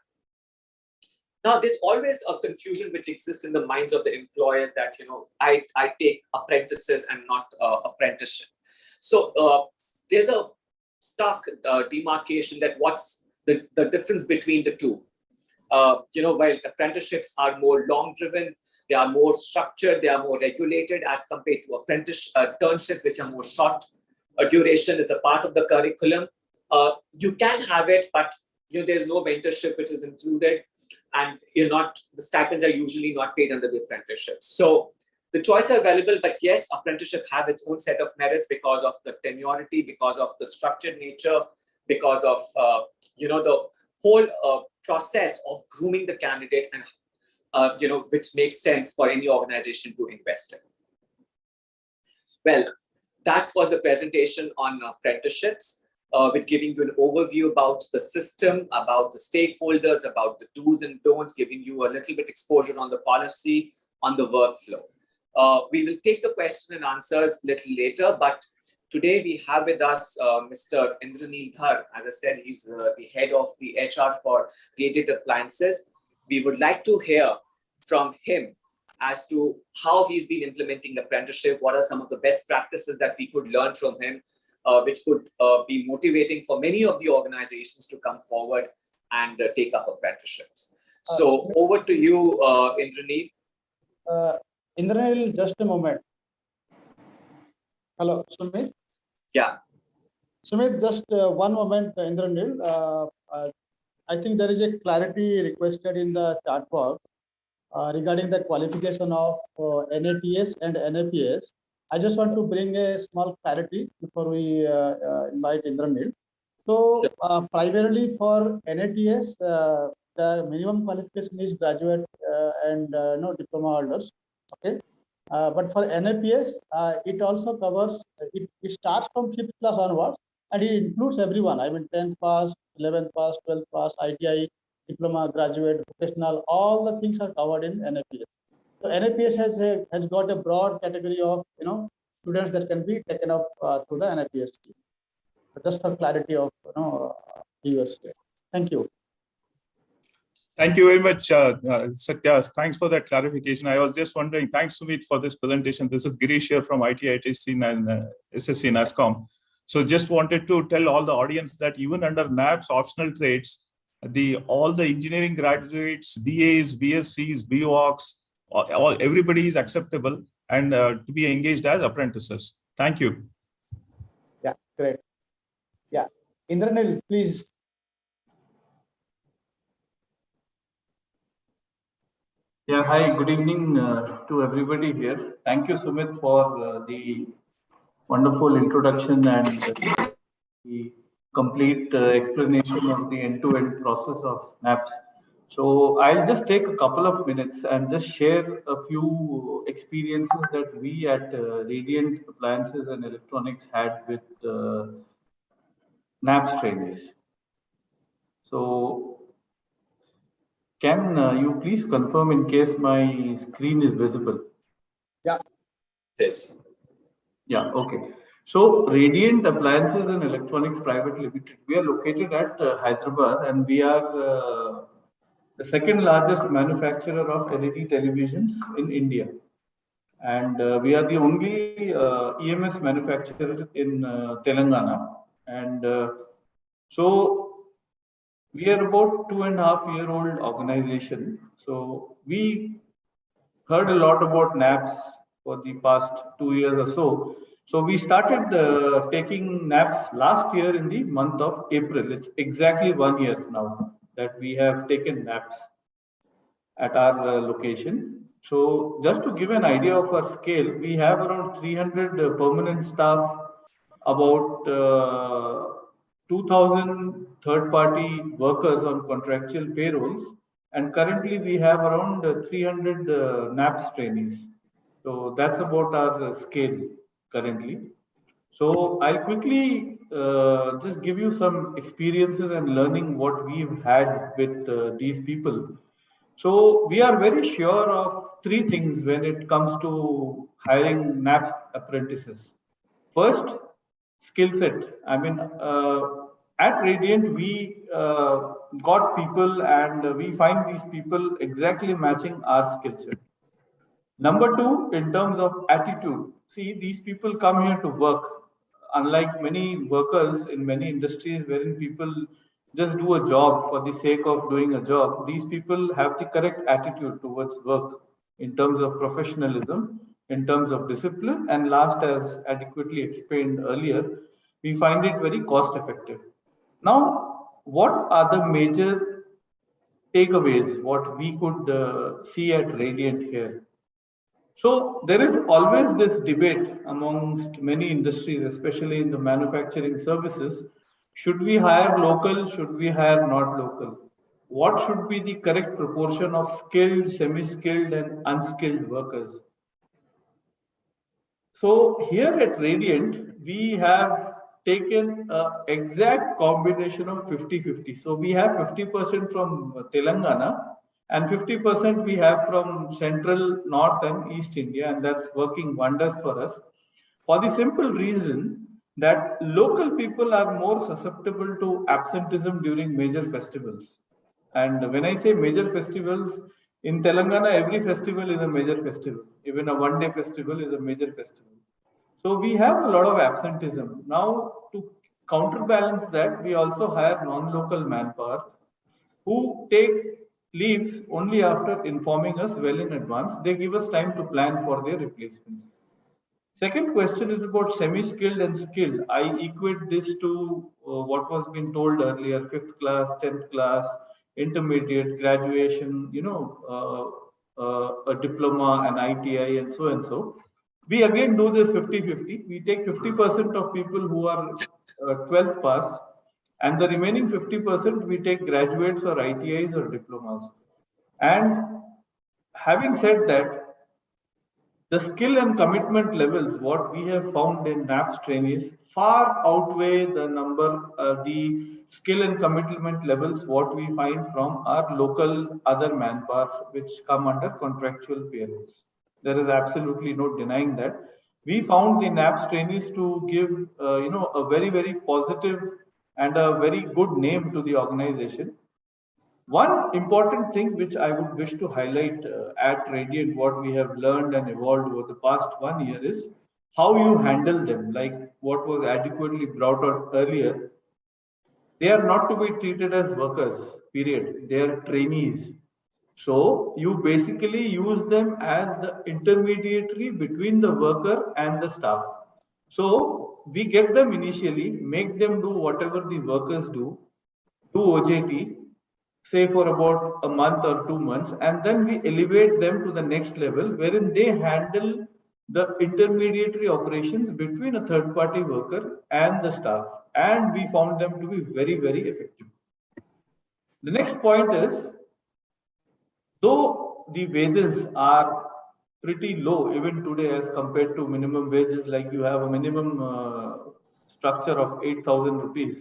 Now, there's always a confusion which exists in the minds of the employers that, I take apprentices and not apprenticeship. So there's a stark demarcation that what's the difference between the two. While apprenticeships are more long-driven, they are more structured, they are more regulated as compared to internships, which are more short duration, is a part of the curriculum. You can have it, but there's no mentorship which is included, and the stipends are usually not paid under the apprenticeship. So the choices are available, but yes, apprenticeship have its own set of merits because of the tenuity, because of the structured nature, because of the whole process of grooming the candidate, and which makes sense for any organization to invest in. Well, that was a presentation on apprenticeships, with giving you an overview about the system, about the stakeholders, about the do's and don'ts, giving you a little bit exposure on the policy, on the workflow. We will take the question and answers a little later, but today we have with us Mr. Indraneel Dhar. As I said, he's the head of the HR for Gated Appliances. We would like to hear from him as to how he's been implementing apprenticeship, what are some of the best practices that we could learn from him, which could be motivating for many of the organizations to come forward and take up apprenticeships. So over to you, Indraneel. Indraneel, just a moment. Hello, Sumit? Yeah. Sumit, just one moment, Indraneel. I think there is a clarity requested in the chat box regarding the qualification of NATS and Nfps. I just want to bring a small clarity before we invite Indraneel. So primarily for NATS, the minimum qualification is graduate and diploma holders. Okay. But for Nfps, it also covers, it starts from 5th class onwards, and it includes everyone. I mean, 10th pass, 11th pass, 12th pass, ITI, diploma, graduate, vocational, all the things are covered in NFPS. So NFPS has got a broad category of students that can be taken up through the NFPS scheme. So just for clarity of viewers here. Thank you. Thank you very much, Satya. Thanks for that clarification. I was just wondering, thanks Sumit for this presentation. This is Girish here from ITC and SSC NASCOM. So just wanted to tell all the audience that even under NAPS optional trades, all the engineering graduates, BAs, BScs, BWOCs, everybody is acceptable and to be engaged as apprentices. Thank you. Yeah, great. Yeah, Indraneel, please. Yeah, hi, good evening to everybody here. Thank you, Sumit, for the wonderful introduction and the complete explanation of the end-to-end process of NAPS. So I'll just take a couple of minutes and just share a few experiences that we at Radiant Appliances and Electronics had with NAPS trainees. So can you please confirm in case my screen is visible? Yeah. Yes. Yeah, okay. So Radiant Appliances and Electronics Private Limited, we are located at Hyderabad, and we are the second largest manufacturer of LED televisions in India. And we are the only EMS manufacturer in Telangana. And so we are about 2.5-year-old organization. So we heard a lot about NAPS for the past 2 years or so. So we started taking NAPS last year in the month of April. It's exactly 1 year now that we have taken NAPS at our location. So just to give an idea of our scale, we have around 300 permanent staff, about 2,000 third-party workers on contractual payrolls, and currently we have around 300 NAPS trainees. So that's about our scale currently. So I'll quickly just give you some experiences and learning what we've had with these people. So we are very sure of 3 things when it comes to hiring NAPS apprentices. First, skill set. I mean, at Radiant, we got people and we find these people exactly matching our skill set. Number 2, in terms of attitude. See, these people come here to work. Unlike many workers in many industries wherein people just do a job for the sake of doing a job, these people have the correct attitude towards work in terms of professionalism, in terms of discipline, and last, as adequately explained earlier, we find it very cost effective. Now, what are the major takeaways, what we could see at Radiant here? So there is always this debate amongst many industries, especially in the manufacturing services. Should we hire local? Should we hire not local? What should be the correct proportion of skilled, semi-skilled, and unskilled workers? So here at Radiant, we have taken an exact combination of 50-50. So we have 50% from Telangana and 50% we have from central, north and east India, and that's working wonders for us. For the simple reason that local people are more susceptible to absenteeism during major festivals. And when I say major festivals, in Telangana, every festival is a major festival. Even a one-day festival is a major festival. So we have a lot of absenteeism. Now, to counterbalance that, we also hire non-local manpower who take leaves only after informing us well in advance. They give us time to plan for their replacements. Second question is about semi-skilled and skilled. I equate this to what was being told earlier: 5th class, 10th class, intermediate, graduation, a diploma, an ITI, and so and so. We again do this 50-50. We take 50% of people who are 12th pass, and the remaining 50% we take graduates or ITIs or diplomas. And having said that, the skill and commitment levels, what we have found in NAPS trainees, far outweigh the number, the skill and commitment levels, what we find from our local other manpower, which come under contractual payrolls. There is absolutely no denying that. We found the NAPS trainees to give, a very, very positive and a very good name to the organization. One important thing which I would wish to highlight at Radiant, what we have learned and evolved over the past 1 year is how you handle them, like what was adequately brought out earlier. They are not to be treated as workers, period. They are trainees. So you basically use them as the intermediary between the worker and the staff. So we get them initially, make them do whatever the workers do OJT, say for about a month or 2 months, and then we elevate them to the next level wherein they handle the intermediary operations between a third-party worker and the staff, and we found them to be very, very effective. The next point is, though the wages are pretty low even today as compared to minimum wages, like you have a minimum structure of 8,000 rupees,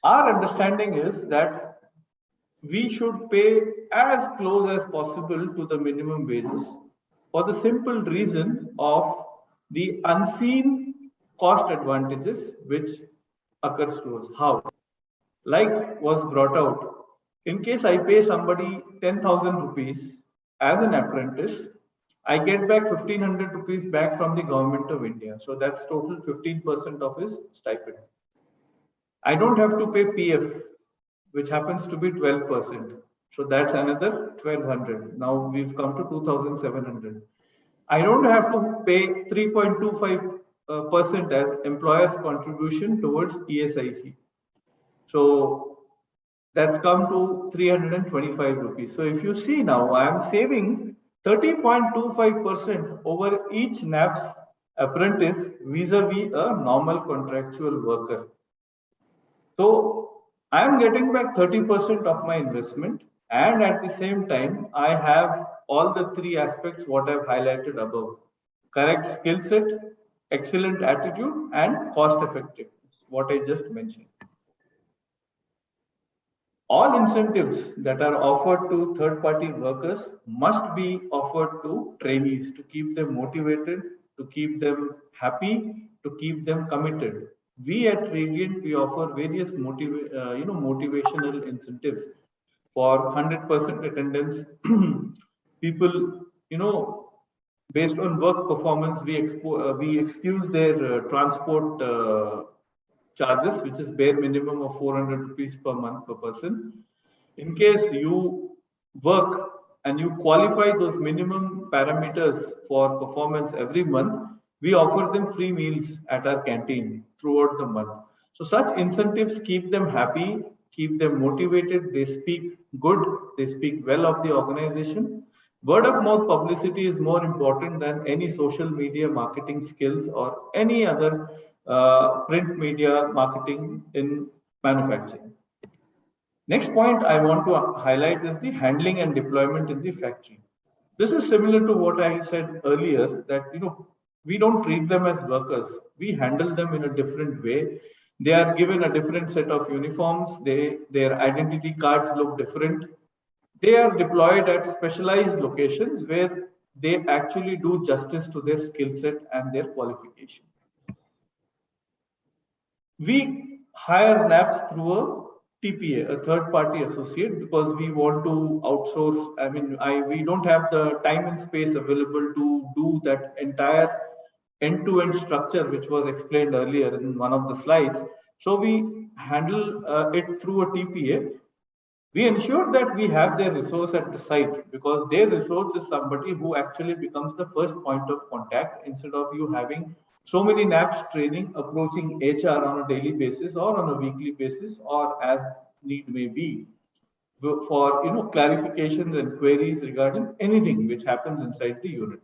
our understanding is that we should pay as close as possible to the minimum wages for the simple reason of the unseen cost advantages which occurs to us. How? Like was brought out, in case I pay somebody 10,000 rupees as an apprentice, I get back 1,500 rupees back from the government of India. So that's total 15% of his stipend. I don't have to pay PF, which happens to be 12%. So that's another 1,200. Now we've come to 2,700. I don't have to pay 3.25% as employer's contribution towards ESIC. So that's come to 325 rupees. So if you see now, I am saving 30.25% over each NAPS apprentice vis-a-vis a normal contractual worker. So I am getting back 30% of my investment, and at the same time, I have all the three aspects what I've highlighted above: correct skill set, excellent attitude, and cost effectiveness, what I just mentioned. All incentives that are offered to third-party workers must be offered to trainees to keep them motivated, to keep them happy, to keep them committed. We at Radiant, we offer various motivational incentives for 100% attendance. People, based on work performance, we excuse their transport charges, which is bare minimum of 400 rupees per month per person. In case you work and you qualify those minimum parameters for performance every month, we offer them free meals at our canteen throughout the month. So such incentives keep them happy, keep them motivated. They speak good, they speak well of the organization. Word of mouth publicity is more important than any social media marketing skills or any other print media marketing in manufacturing. Next point I want to highlight is the handling and deployment in the factory. This is similar to what I said earlier, that we don't treat them as workers. We handle them in a different way. They are given a different set of uniforms. Their identity cards look different. They are deployed at specialized locations where they actually do justice to their skill set and their qualification. We hire NAPS through a TPA, a third-party associate, because we want to outsource. We don't have the time and space available to do that entire end-to-end structure, which was explained earlier in one of the slides. So we handle it through a TPA. We ensure that we have their resource at the site, because their resource is somebody who actually becomes the first point of contact, instead of you having so many NAPS training approaching HR on a daily basis or on a weekly basis, or as need may be, for clarifications and queries regarding anything which happens inside the unit.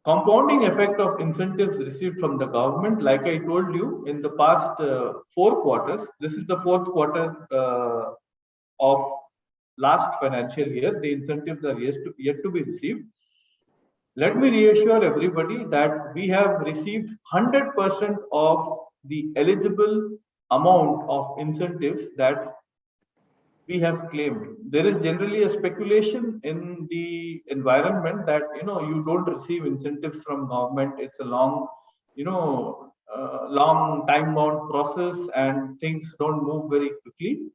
Compounding effect of incentives received from the government, like I told you, in the past 4 quarters, this is the 4th quarter of last financial year, the incentives are yet to be received. Let me reassure everybody that we have received 100% of the eligible amount of incentives that we have claimed. There is generally a speculation in the environment that you don't receive incentives from government. It's a long, long time-bound process, and things don't move very quickly.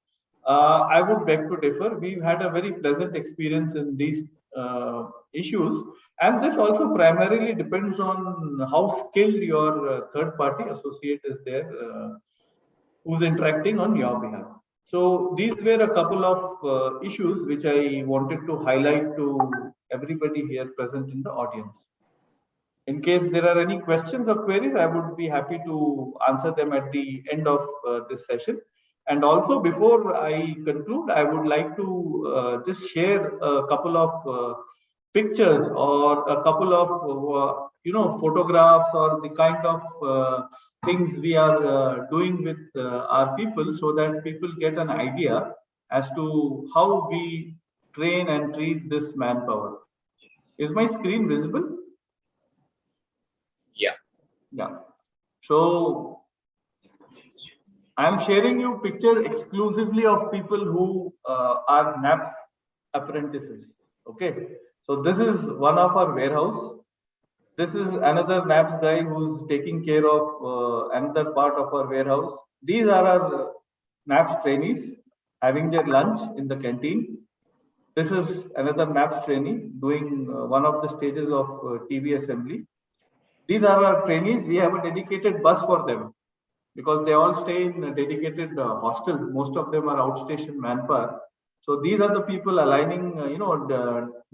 I would beg to differ. We've had a very pleasant experience in these issues, and this also primarily depends on how skilled your third-party associate is there, who's interacting on your behalf. So these were a couple of issues which I wanted to highlight to everybody here present in the audience. In case there are any questions or queries, I would be happy to answer them at the end of this session. And also, before I conclude, I would like to just share a couple of pictures or a couple of photographs, or the kind of things we are doing with our people, so that people get an idea as to how we train and treat this manpower. Is my screen visible? Yeah. So I'm sharing you pictures exclusively of people who are NAPS apprentices. Okay. So this is one of our warehouse. This is another NAPS guy who's taking care of another part of our warehouse. These are our NAPS trainees having their lunch in the canteen. This is another NAPS trainee doing one of the stages of TV assembly. These are our trainees. We have a dedicated bus for them because they all stay in dedicated hostels. Most of them are outstation manpower. So these are the people aligning,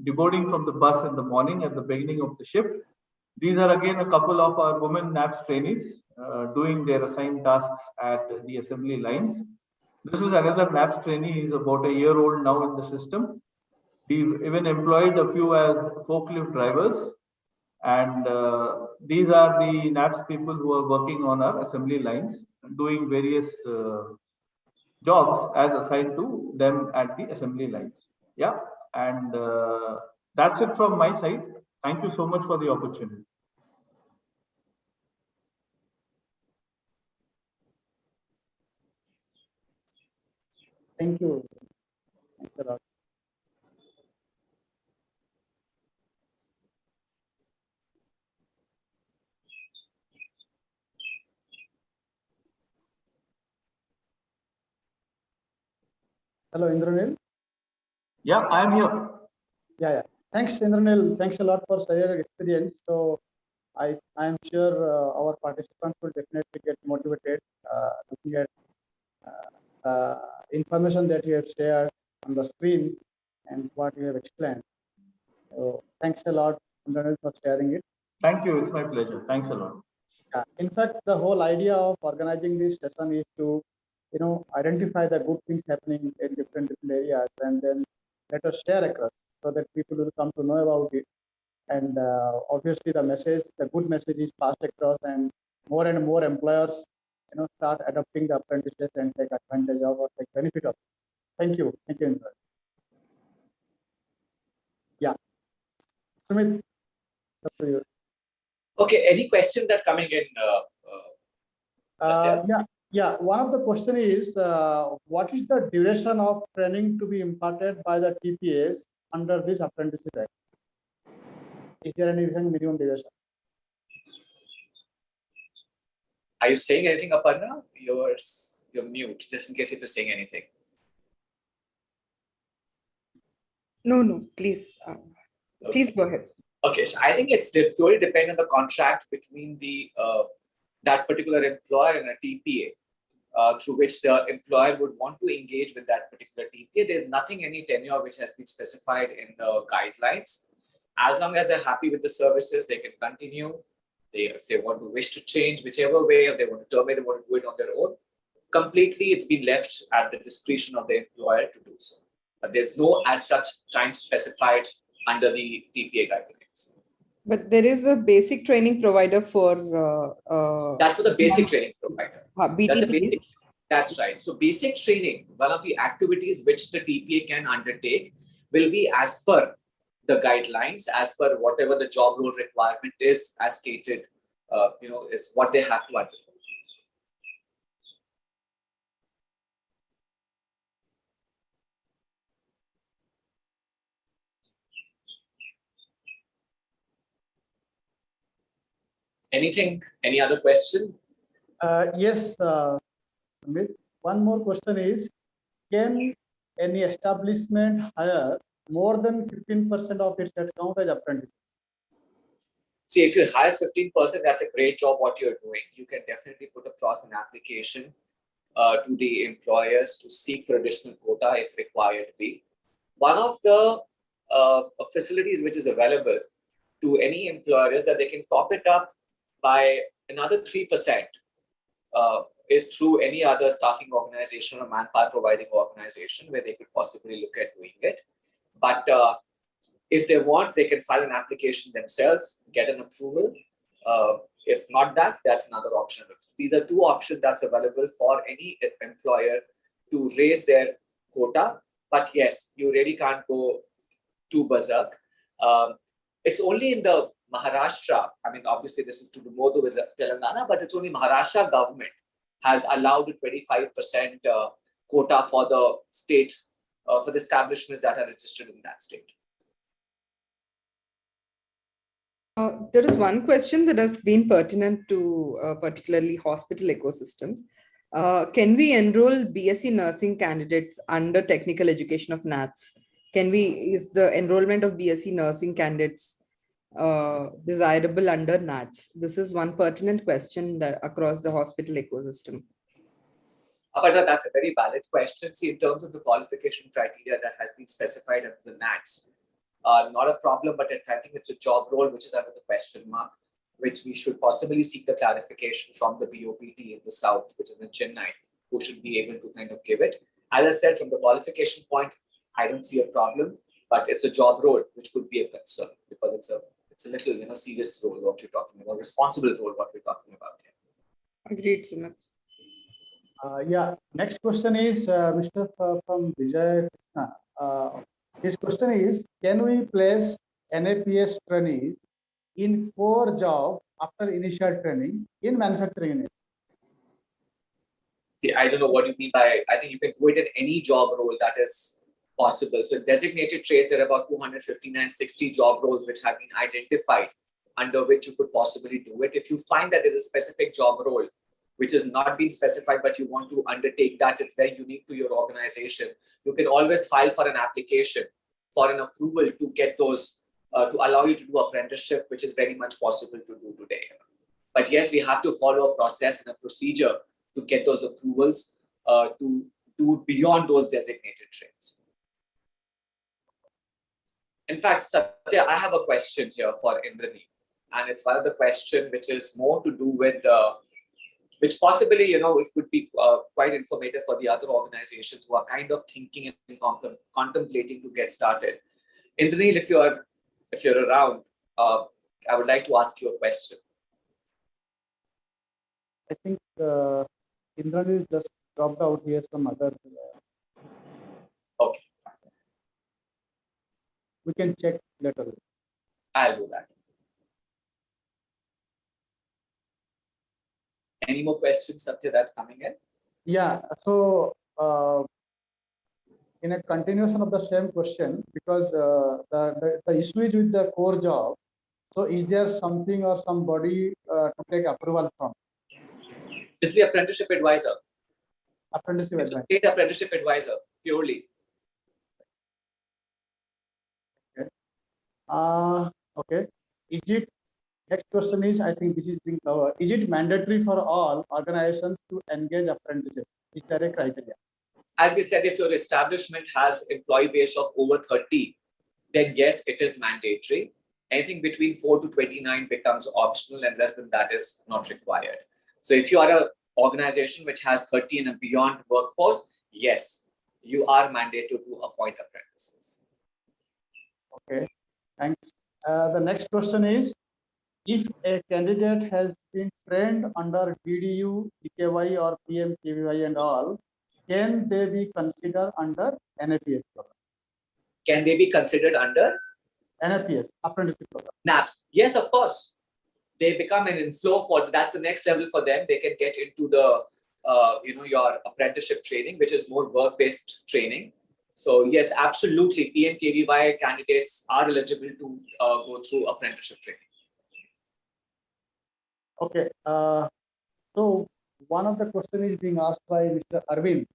deboarding from the bus in the morning at the beginning of the shift. These are again a couple of our women NAPS trainees doing their assigned tasks at the assembly lines. This is another NAPS trainee. He's about a year old now in the system. We've even employed a few as forklift drivers. And these are the NAPS people who are working on our assembly lines, doing various jobs as assigned to them at the assembly lines. Yeah, and that's it from my side. Thank you so much for the opportunity. Thank you. Thanks a lot. Hello, Indranil. Yeah, I am here. Yeah. Thanks, Indranil. Thanks a lot for sharing your experience. So I am sure our participants will definitely get motivated looking at information that you have shared on the screen and what you have explained. So thanks a lot, Indranil, for sharing it. Thank you. It's my pleasure. Thanks a lot. Yeah. In fact, the whole idea of organizing this session is to, identify the good things happening in different areas, and then let us share across so that people will come to know about it. And obviously, the good message is passed across, and more employers, start adopting the apprentices and take advantage of or take benefit of it. Thank you. Thank you, Indra. Yeah. Sumit, up to you. Okay, any questions that coming in? Satya? Yeah. One of the question is, what is the duration of training to be imparted by the Tpas under this Apprenticeship Act? Is there any minimum duration? Are you saying anything, Aparna? You're mute, just in case if you're saying anything. No, please. Please go ahead. Okay, so I think it's purely depend on the contract between the that particular employer and a TPA, through which the employer would want to engage with that particular TPA. There's nothing, any tenure which has been specified in the guidelines. As long as they're happy with the services, they can continue. If they want to wish to change, whichever way, if they want to terminate, they want to do it on their own. Completely, it's been left at the discretion of the employer to do so. But there's no as such time specified under the TPA guidelines. But there is a basic training provider for. That's for the basic training provider. BTPs. That's right. So basic training, one of the activities which the TPA can undertake will be as per the guidelines, as per whatever the job role requirement is, as stated, is what they have to undertake. Anything? Any other question? Yes, Amit. One more question is, can any establishment hire more than 15% of its headcount as apprentices? See, if you hire 15%, that's a great job what you're doing. You can definitely put across an application to the employers to seek for additional quota if required be. One of the facilities which is available to any employer is that they can top it up by another 3%, is through any other staffing organization or manpower providing organization where they could possibly look at doing it. But if they want, they can file an application themselves, get an approval. If not that, that's another option. These are two options that's available for any employer to raise their quota. But yes, you really can't go too berserk. It's only in the Maharashtra, I mean, obviously this is to do more with Telangana, but it's only Maharashtra government has allowed a 25% quota for the state, for the establishments that are registered in that state. There is one question that has been pertinent to particularly hospital ecosystem. Can we enroll BSc nursing candidates under technical education of NATS? Is the enrollment of BSc nursing candidates desirable under NATS? This is one pertinent question that across the hospital ecosystem. But that's a very valid question. See, in terms of the qualification criteria that has been specified under the NATS, not a problem, but I think it's a job role which is under the question mark, which we should possibly seek the clarification from the BOPT in the South, which is in Chennai, who should be able to kind of give it. As I said, from the qualification point, I don't see a problem, but it's a job role which could be a concern because it's a little serious role what you're talking about, responsible role what we're talking about here. Agreed, Sumit. Yeah, next question is Mr. from Vijay Krishna. His question is, can we place Nfps trainees in core job after initial training in manufacturing unit? See, I don't know what you mean by, I think you can do it in any job role that is possible. So designated trades, there are about 259-60 job roles which have been identified under which you could possibly do it. If you find that there's a specific job role which has not been specified, but you want to undertake that, it's very unique to your organization, you can always file for an application for an approval to get those, to allow you to do apprenticeship, which is very much possible to do today. But yes, we have to follow a process and a procedure to get those approvals to do beyond those designated trades. In fact, Satya, I have a question here for Indrani, and it's one of the questions which is more to do with which possibly, it could be quite informative for the other organizations who are kind of thinking and contemplating to get started. Indrani, if you're around, I would like to ask you a question. I think Indrani just dropped out. He has some other. Okay. We can check later. I'll do that. Any more questions, Satya, that coming in? Yeah, so in a continuation of the same question, because the issue is with the core job, so is there something or somebody to take approval from? This is the apprenticeship advisor. Apprenticeship It's a advisor. state apprenticeship advisor, purely. Okay. Okay. Is it, next question is, I think this is being covered. Is it mandatory for all organizations to engage apprentices? Is there a criteria? As we said, if your establishment has employee base of over 30, then yes, it is mandatory. Anything between 4 to 29 becomes optional, and less than that is not required. So if you are an organization which has 30 and beyond workforce, yes, you are mandated to appoint apprentices. Okay, thanks. The next question is, if a candidate has been trained under DDU, EKY or PMKVY and all, can they be considered under Nfps program? Can they be considered under? Nfps, apprenticeship program. NAPS. Yes, of course. They become an inflow for, that's the next level for them. They can get into the, your apprenticeship training, which is more work-based training. So yes, absolutely. PMKVY candidates are eligible to go through apprenticeship training. Okay. So one of the questions is being asked by Mr. Arvind.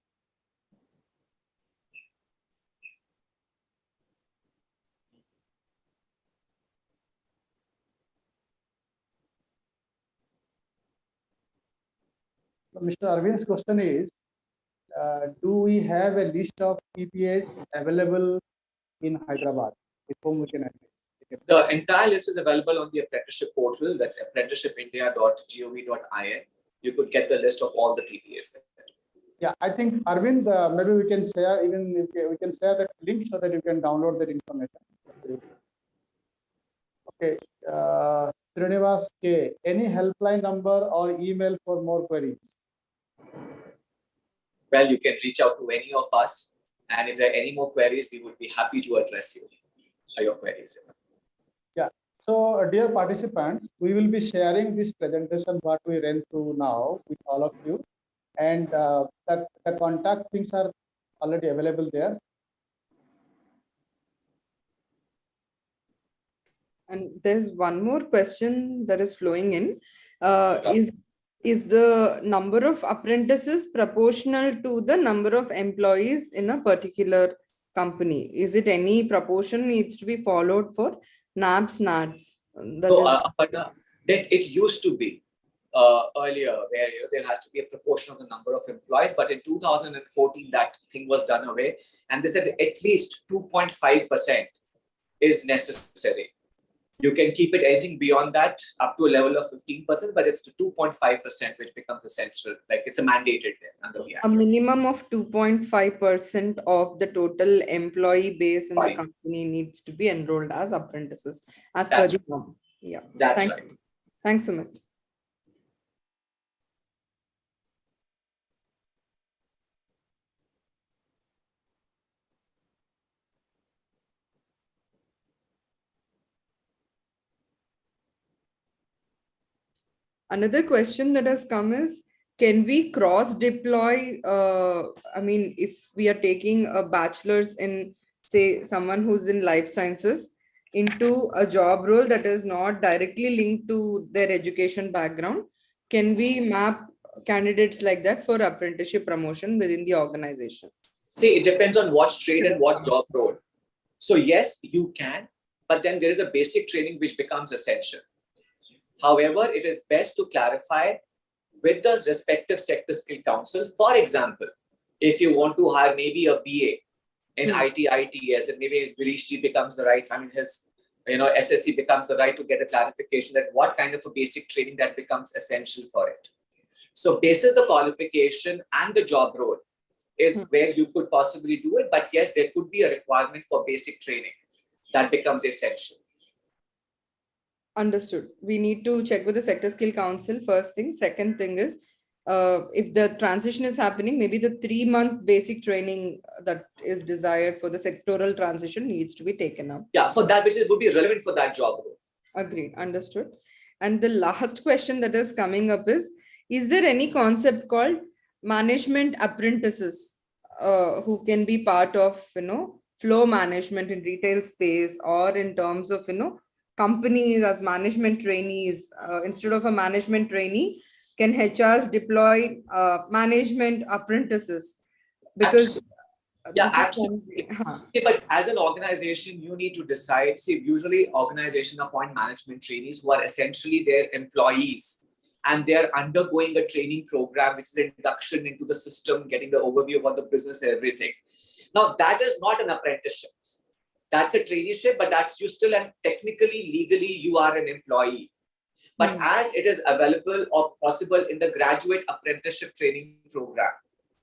So Mr. Arvind's question is, do we have a list of TPAs available in Hyderabad with whom we can engage? The entire list is available on the apprenticeship portal. That's apprenticeshipindia.gov.in. You could get the list of all the TPAs there. Yeah, I think Arvind, maybe we can share, even if we can share that link so that you can download that information. Okay, Srinivas K, any helpline number or email for more queries? Well, you can reach out to any of us, and if there are any more queries, we would be happy to address your queries. Yeah. So, dear participants, we will be sharing this presentation what we ran through now with all of you, and the contact things are already available there. And there's one more question that is flowing in. Is the number of apprentices proportional to the number of employees in a particular company? Is it any proportion needs to be followed for NABs, NATs? That it used to be earlier, where there has to be a proportion of the number of employees, but in 2014 that thing was done away, and they said at least 2.5% is necessary. You can keep it anything beyond that up to a level of 15%, but it's the 2.5% which becomes essential. Like it's a mandated there under the act. A minimum of 2.5% of the total employee base in the company needs to be enrolled as apprentices as per the norm. Yeah, that's right. Thanks, Sumit. Another question that has come is, can we cross deploy? I mean, if we are taking a bachelor's in, say, someone who's in life sciences into a job role that is not directly linked to their education background, can we map candidates like that for apprenticeship promotion within the organization? See, it depends on what trade and what job role. So yes, you can, but then there is a basic training which becomes essential. However, it is best to clarify with the respective sector skill council. For example, if you want to hire maybe a BA in ITS, and maybe Girish becomes the right, I mean, his SSC becomes the right to get a clarification that what kind of a basic training that becomes essential for it. So basis the qualification and the job role is where you could possibly do it. But yes, there could be a requirement for basic training that becomes essential. Understood. We need to check with the sector skill council first thing. Second thing is, if the transition is happening, maybe the 3-month basic training that is desired for the sectoral transition needs to be taken up. Yeah, for that, which would be relevant for that job role. Agreed. Understood. And the last question that is coming up is there any concept called management apprentices who can be part of, flow management in retail space, or in terms of, companies as management trainees? Instead of a management trainee, can HRs deploy management apprentices? Because absolutely. See, but as an organization, you need to decide. See, usually organizations appoint management trainees who are essentially their employees, and they're undergoing a training program, which is an induction into the system, getting the overview about the business and everything. Now, that is not an apprenticeship. That's a traineeship, but that's you still, and technically, legally, you are an employee. But as it is available or possible in the graduate apprenticeship training program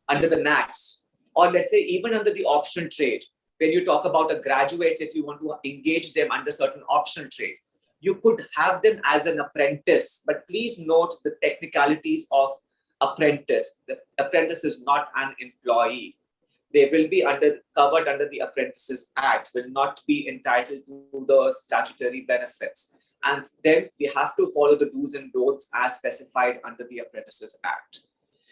under the NATs, or let's say even under the optional trade, when you talk about the graduates, if you want to engage them under certain optional trade, you could have them as an apprentice. But please note the technicalities of apprentice. The apprentice is not an employee. They will be covered under the Apprentices Act, will not be entitled to the statutory benefits. And then we have to follow the do's and don'ts as specified under the Apprentices Act.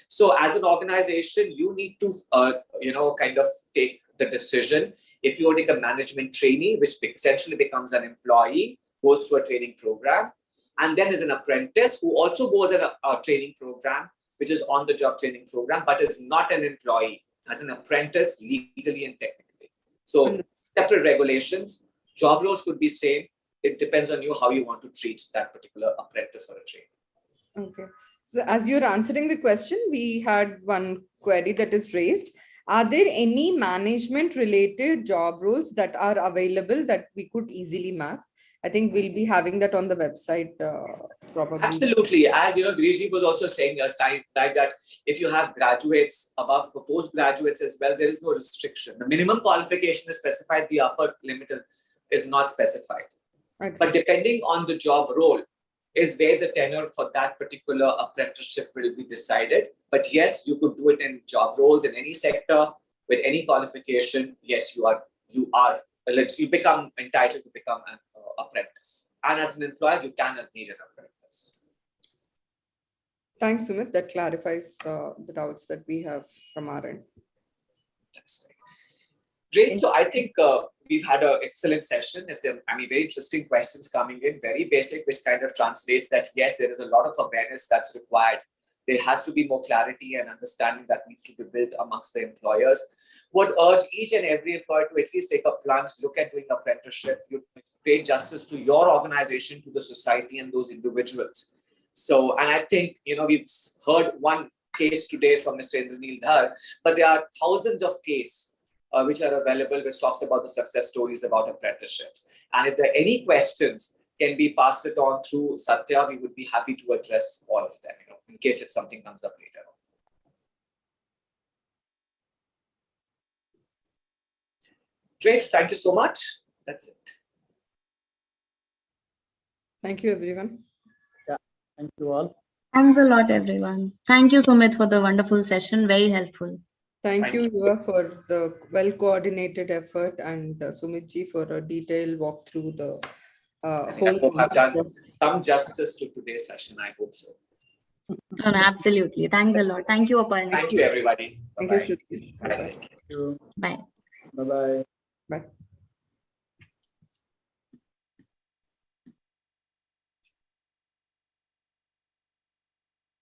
So as an organization, you need to, kind of take the decision. If you take a management trainee, which essentially becomes an employee, goes through a training program, and then is an apprentice who also goes in a training program, which is on the job training program, but is not an employee, as an apprentice legally and technically. So separate regulations, job roles could be same. It depends on you how you want to treat that particular apprentice or a trainee. Okay. So as you're answering the question, we had one query that is raised. Are there any management related job roles that are available that we could easily map? I think we'll be having that on the website probably. Absolutely. As Giriji was also saying like that, if you have graduates above postgraduates as well, there is no restriction. The minimum qualification is specified, the upper limit is not specified. Okay. But depending on the job role is where the tenure for that particular apprenticeship will be decided. But yes, you could do it in job roles in any sector with any qualification. Yes, you become entitled to become an apprentice. And as an employer, you can need an apprentice. Thanks, Sumit. That clarifies the doubts that we have from our end. That's right. Great. So I think we've had an excellent session. If there are very interesting questions coming in, very basic, which kind of translates that, yes, there is a lot of awareness that's required There has to be more clarity and understanding that needs to be built amongst the employers. Would urge each and every employer to at least take a plunge, look at doing apprenticeship. You pay justice to your organization, to the society, and those individuals. So, and I think, we've heard one case today from Mr. Indranil Dhar, but there are thousands of cases which are available, which talks about the success stories about apprenticeships. And if there are any questions, can be passed it on through Satya. We would be happy to address all of them, in case if something comes up later on. Great, thank you so much. That's it. Thank you, everyone. Thank you all. Thanks a lot, everyone. Thank you, Sumit, for the wonderful session. Very helpful. Thank you, Yuva, for the well-coordinated effort, and Sumit ji for a detailed walk through the I whole. hope I've done some justice to today's session. I hope so. No, absolutely. Thanks a lot. Thank you, Aparna. Thank you, everybody. Thank Bye-bye. you, Shruti. Bye-bye. Thank you.